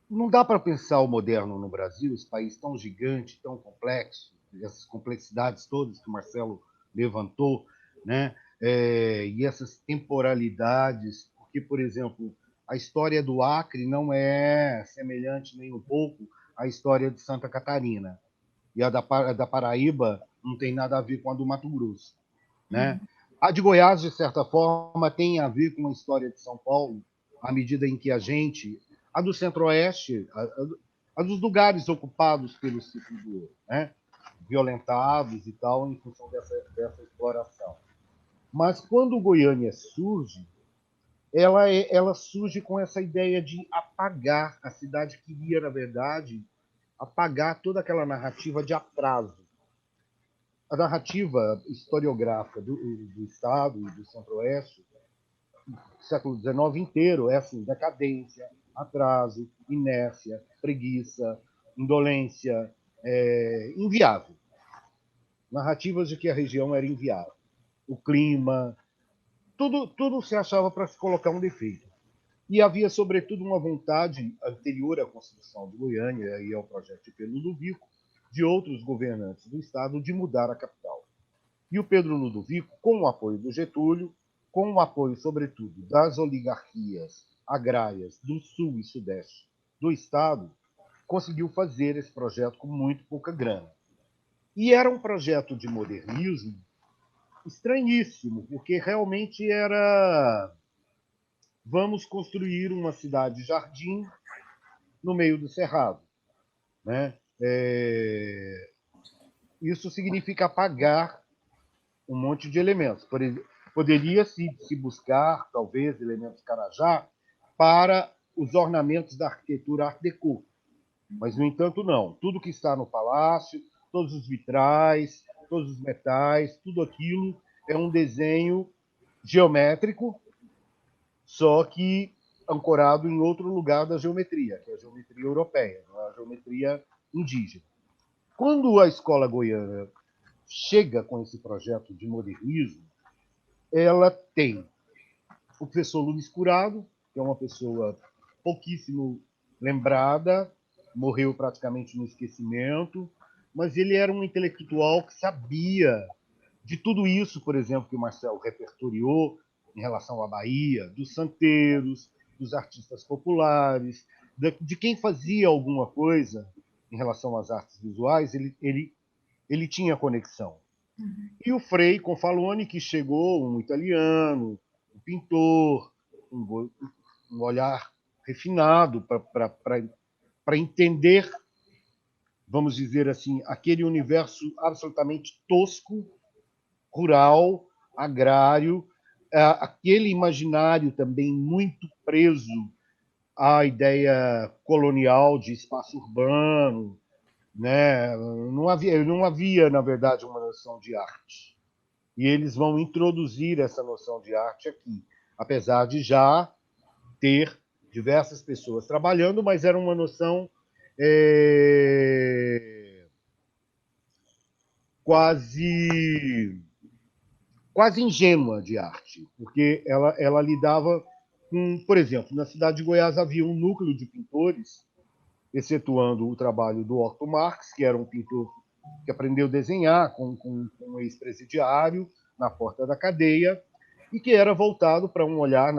Não dá para pensar o moderno no Brasil, esse país tão gigante, tão complexo, essas complexidades todas que o Marcelo levantou, né? E essas temporalidades, porque, por exemplo, a história do Acre não é semelhante nem um pouco à história de Santa Catarina, e a da Paraíba não tem nada a ver com a do Mato Grosso, né? A de Goiás, de certa forma, tem a ver com a história de São Paulo, à medida em que a do Centro-Oeste, a dos lugares ocupados pelo ciclo do ouro, né? Violentados e tal, em função dessa exploração. Mas quando Goiânia surge, ela surge com essa ideia de apagar. A cidade queria, na verdade, apagar toda aquela narrativa de atraso. A narrativa historiográfica do Estado e do Centro-Oeste, do século XIX inteiro, é assim: decadência, atraso, inércia, preguiça, indolência, inviável. Narrativas de que a região era inviável. O clima, tudo se achava para se colocar um defeito. E havia, sobretudo, uma vontade anterior à construção de Goiânia e ao projeto de Pedro Ludovico, de outros governantes do Estado, de mudar a capital. E o Pedro Ludovico, com o apoio do Getúlio, com o apoio, sobretudo, das oligarquias agrárias do Sul e Sudeste do Estado, conseguiu fazer esse projeto com muito pouca grana. E era um projeto de modernismo estranhíssimo, porque realmente era: vamos construir uma cidade-jardim no meio do cerrado, né? Isso significa apagar um monte de elementos. Poderia se buscar, talvez, elementos Carajá para os ornamentos da arquitetura Art Deco, mas, no entanto, não. Tudo que está no palácio, todos os vitrais, todos os metais, tudo aquilo é um desenho geométrico, só que ancorado em outro lugar da geometria, que é a geometria europeia, a geometria indígena. Quando a escola goiana chega com esse projeto de modernismo, ela tem o professor Luiz Curado, que é uma pessoa pouquíssimo lembrada, morreu praticamente no esquecimento, mas ele era um intelectual que sabia de tudo isso, por exemplo, que o Marcelo repertoriou em relação à Bahia, dos santeiros, dos artistas populares, de quem fazia alguma coisa em relação às artes visuais, ele tinha conexão. E o Frei Confalone, que chegou, um italiano, um pintor, um olhar refinado para entender, vamos dizer assim, aquele universo absolutamente tosco, rural, agrário, aquele imaginário também muito preso à ideia colonial de espaço urbano, né? Não havia, na verdade, uma noção de arte. E eles vão introduzir essa noção de arte aqui, apesar de já ter diversas pessoas trabalhando, mas era uma noção quase ingênua de arte, porque ela lidava com, por exemplo, na cidade de Goiás havia um núcleo de pintores, excetuando o trabalho do Otto Marx, que era um pintor que aprendeu a desenhar com um ex-presidiário na porta da cadeia, e que era voltado para um olhar,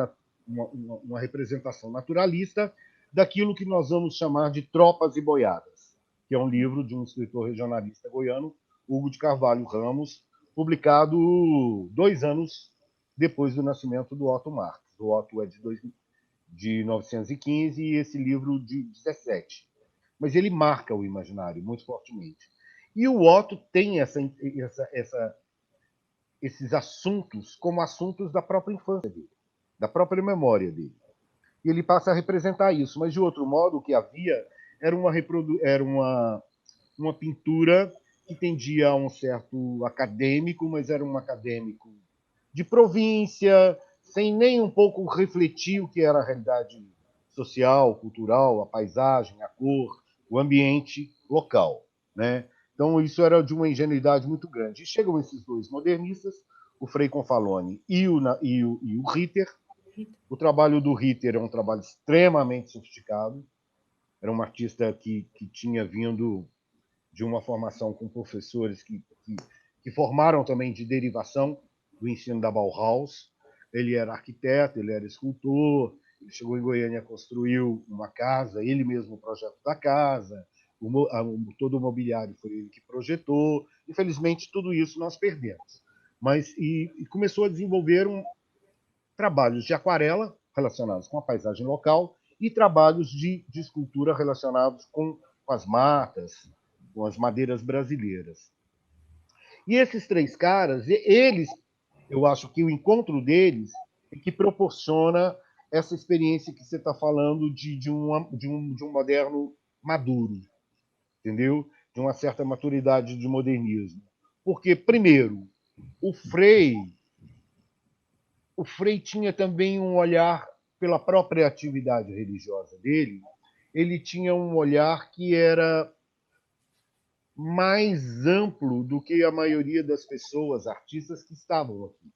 uma representação naturalista daquilo que nós vamos chamar de Tropas e Boiadas, que é um livro de um escritor regionalista goiano, Hugo de Carvalho Ramos, publicado 2 anos depois do nascimento do Otto Marx. O Otto é de 1915 e esse livro de 17. Mas ele marca o imaginário muito fortemente. E o Otto tem esses assuntos como assuntos da própria infância dele, da própria memória dele. E ele passa a representar isso. Mas, de outro modo, o que havia era uma pintura que tendia a um certo acadêmico, mas era um acadêmico de província, sem nem um pouco refletir o que era a realidade social, cultural, a paisagem, a cor, o ambiente local, né? Então, isso era de uma ingenuidade muito grande. E chegam esses dois modernistas, o Frei Confalone e o Ritter. O trabalho do Ritter é um trabalho extremamente sofisticado. Era um artista que tinha vindo de uma formação com professores que formaram também de derivação do ensino da Bauhaus. Ele era arquiteto, ele era escultor, ele chegou em Goiânia, construiu uma casa, ele mesmo o projeto da casa, todo o mobiliário foi ele que projetou. Infelizmente, tudo isso nós perdemos. Mas começou a desenvolver trabalhos de aquarela relacionados com a paisagem local e trabalhos de escultura relacionados com as matas, com as madeiras brasileiras. E esses três caras, eles, eu acho que o encontro deles é que proporciona essa experiência que você está falando de um moderno maduro, entendeu? De uma certa maturidade de modernismo. Porque, primeiro, o Frei tinha também um olhar, pela própria atividade religiosa dele, ele tinha um olhar que era mais amplo do que a maioria das pessoas, artistas que estavam aqui.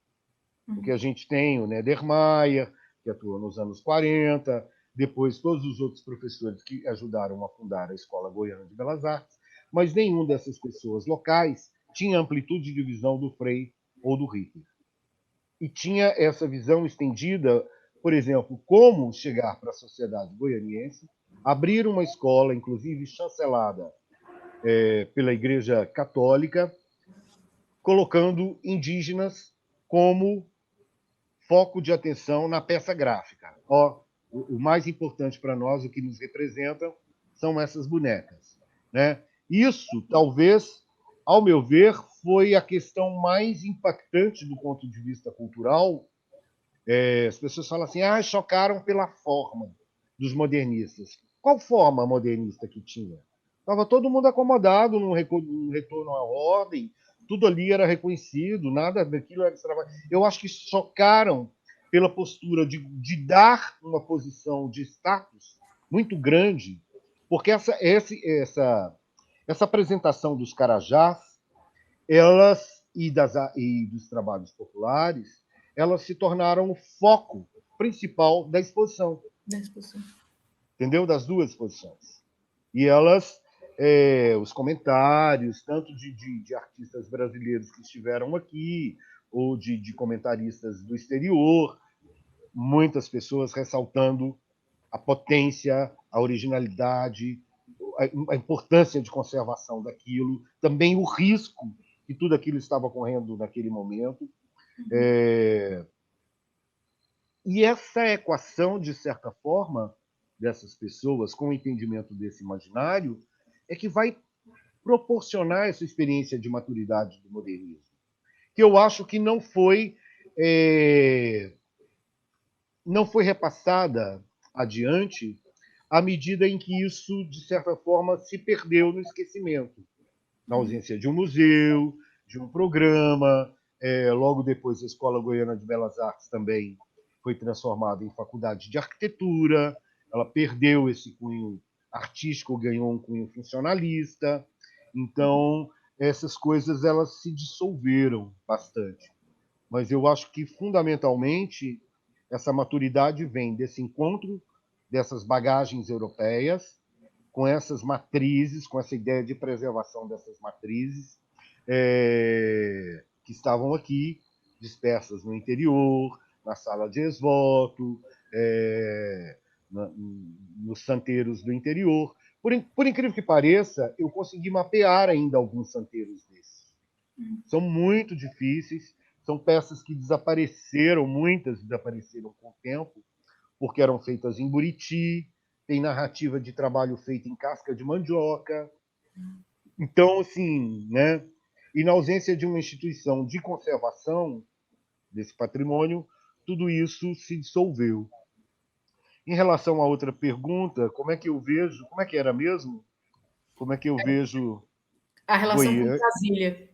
Porque a gente tem o Nedermayer, que atuou nos anos 40, depois todos os outros professores que ajudaram a fundar a Escola Goiana de Belas Artes, mas nenhum dessas pessoas locais tinha amplitude de visão do Frei ou do Ritter. E tinha essa visão estendida, por exemplo, como chegar para a sociedade goianiense, abrir uma escola, inclusive chancelada pela Igreja Católica, colocando indígenas como foco de atenção na peça gráfica. O mais importante para nós, o que nos representam, são essas bonecas. Né? Isso, talvez, ao meu ver, foi a questão mais impactante do ponto de vista cultural. As pessoas falam assim, chocaram pela forma dos modernistas. Qual forma modernista que tinha? Estava todo mundo acomodado num retorno à ordem, tudo ali era reconhecido, nada daquilo era extravagante. Eu acho que chocaram pela postura de dar uma posição de status muito grande, porque essa apresentação dos carajás, elas e dos trabalhos populares, elas se tornaram o foco principal da exposição. Entendeu? Das duas exposições. E elas, os comentários, tanto de artistas brasileiros que estiveram aqui, ou de comentaristas do exterior, muitas pessoas ressaltando a potência, a originalidade, a importância de conservação daquilo, também o risco que tudo aquilo estava correndo naquele momento. E essa equação, de certa forma, dessas pessoas, com o entendimento desse imaginário, é que vai proporcionar essa experiência de maturidade do modernismo, que eu acho que não foi repassada adiante à medida em que isso, de certa forma, se perdeu no esquecimento, na ausência de um museu, de um programa. Logo depois, a Escola Goiana de Belas Artes também foi transformada em faculdade de arquitetura, ela perdeu esse cunho artístico, ganhou um cunho funcionalista. Então, essas coisas elas se dissolveram bastante. Mas eu acho que, fundamentalmente, essa maturidade vem desse encontro dessas bagagens europeias com essas matrizes, com essa ideia de preservação dessas matrizes que estavam aqui, dispersas no interior, na sala de esvoto, nos santeiros do interior. Por incrível que pareça, eu consegui mapear ainda alguns santeiros desses. São muito difíceis, são peças que desapareceram, muitas desapareceram com o tempo, porque eram feitas em Buriti, tem narrativa de trabalho feita em casca de mandioca. Então, assim, né? E na ausência de uma instituição de conservação desse patrimônio, tudo isso se dissolveu. Em relação à outra pergunta, como é que eu vejo, como é que era mesmo? Como é que eu vejo a relação com Brasília?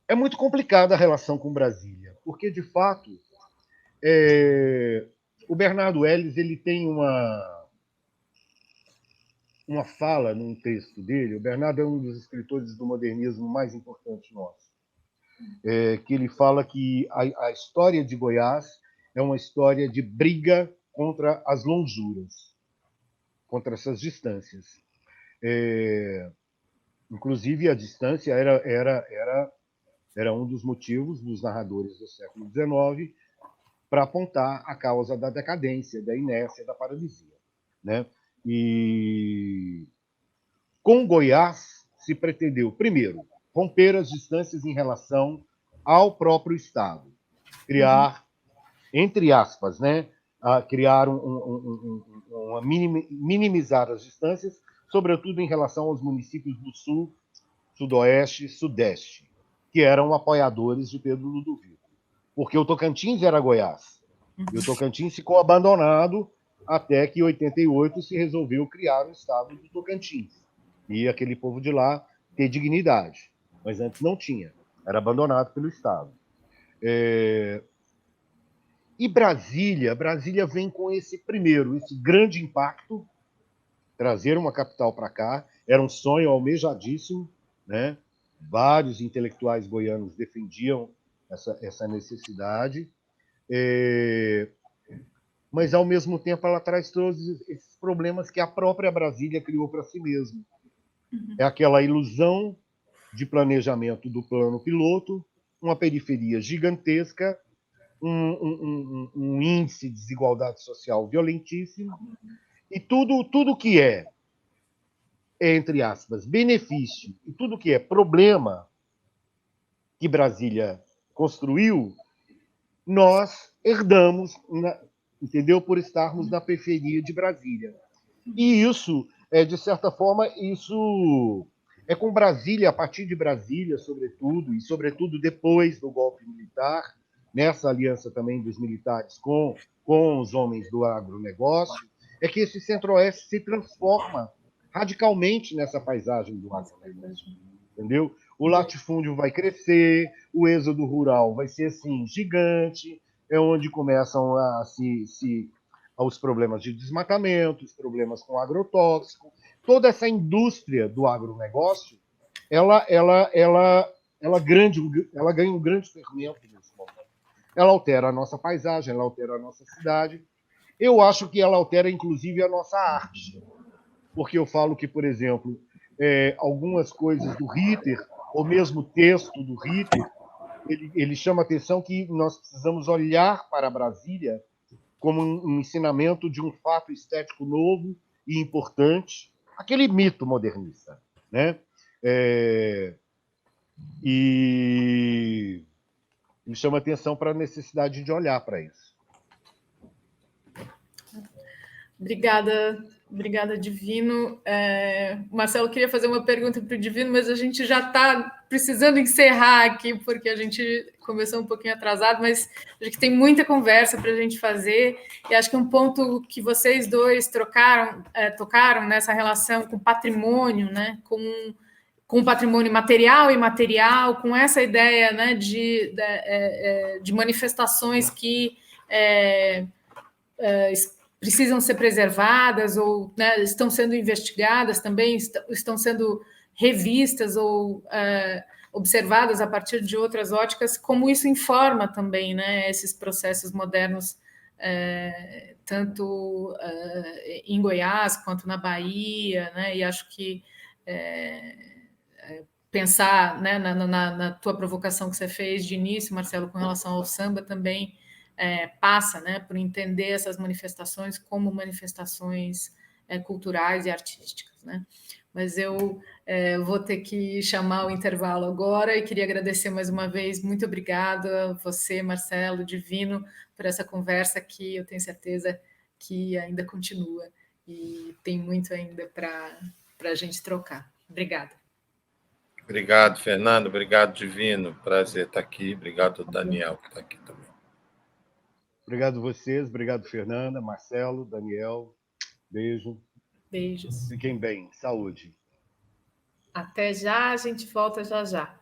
É muito complicada a relação com Brasília, porque, de fato, o Bernardo Ellis ele tem uma fala num texto dele. O Bernardo é um dos escritores do modernismo mais importantes nossos. que ele fala que a história de Goiás é uma história de briga contra as lonjuras, contra essas distâncias. Inclusive, a distância era um dos motivos dos narradores do século XIX para apontar a causa da decadência, da inércia, da paralisia, né? E com Goiás se pretendeu, primeiro, romper as distâncias em relação ao próprio Estado, criar, entre aspas, né, criar minimizar as distâncias, sobretudo em relação aos municípios do Sul, Sudoeste e Sudeste, que eram apoiadores de Pedro Ludovico, porque o Tocantins era Goiás, e o Tocantins ficou abandonado até que em 88 se resolveu criar o Estado do Tocantins, e aquele povo de lá ter dignidade, mas antes não tinha, era abandonado pelo Estado. E Brasília vem com esse grande impacto, trazer uma capital para cá, era um sonho almejadíssimo, né? Vários intelectuais goianos defendiam essa necessidade, mas, ao mesmo tempo, ela traz todos esses problemas que a própria Brasília criou para si mesma. É aquela ilusão de planejamento do plano piloto, uma periferia gigantesca, um índice de desigualdade social violentíssimo, e tudo que é, entre aspas, benefício, e tudo que é problema que Brasília construiu, nós herdamos, entendeu? Por estarmos na periferia de Brasília. E isso, de certa forma, isso é com Brasília, a partir de Brasília, sobretudo, e sobretudo depois do golpe militar, nessa aliança também dos militares com os homens do agronegócio, é que esse Centro-Oeste se transforma radicalmente nessa paisagem do agronegócio, entendeu? O latifúndio vai crescer, o êxodo rural vai ser assim gigante, é onde começam os problemas de desmatamento, os problemas com agrotóxico, toda essa indústria do agronegócio, ela ganha um grande fermento nesse momento. Ela altera a nossa paisagem, ela altera a nossa cidade. Eu acho que ela altera, inclusive, a nossa arte. Porque eu falo que, por exemplo, algumas coisas do Ritter, ou mesmo o texto do Ritter, ele chama a atenção que nós precisamos olhar para Brasília como um ensinamento de um fato estético novo e importante, aquele mito modernista, né? E me chama a atenção para a necessidade de olhar para isso. Obrigada, Divino. Marcelo, queria fazer uma pergunta para o Divino, mas a gente já está precisando encerrar aqui, porque a gente começou um pouquinho atrasado, mas acho que tem muita conversa para a gente fazer, e acho que um ponto que vocês dois tocaram nessa relação com patrimônio, né, com patrimônio material e imaterial, com essa ideia, né, de manifestações que precisam ser preservadas ou, né, estão sendo investigadas também, estão sendo revistas ou observadas a partir de outras óticas, como isso informa também, né, esses processos modernos, tanto em Goiás quanto na Bahia, né, e acho que pensar, né, na tua provocação que você fez de início, Marcelo, com relação ao samba também, passa, né, por entender essas manifestações como manifestações culturais e artísticas, né? Mas eu vou ter que chamar o intervalo agora e queria agradecer mais uma vez. Muito obrigada a você, Marcelo, Divino, por essa conversa que eu tenho certeza que ainda continua e tem muito ainda para a gente trocar. Obrigada. Obrigado, Fernando. Obrigado, Divino. Prazer estar aqui. Obrigado, Daniel, que está aqui também. Obrigado a vocês, obrigado, Fernanda, Marcelo, Daniel. Beijo. Beijos. Fiquem bem, saúde. Até já, a gente volta já já.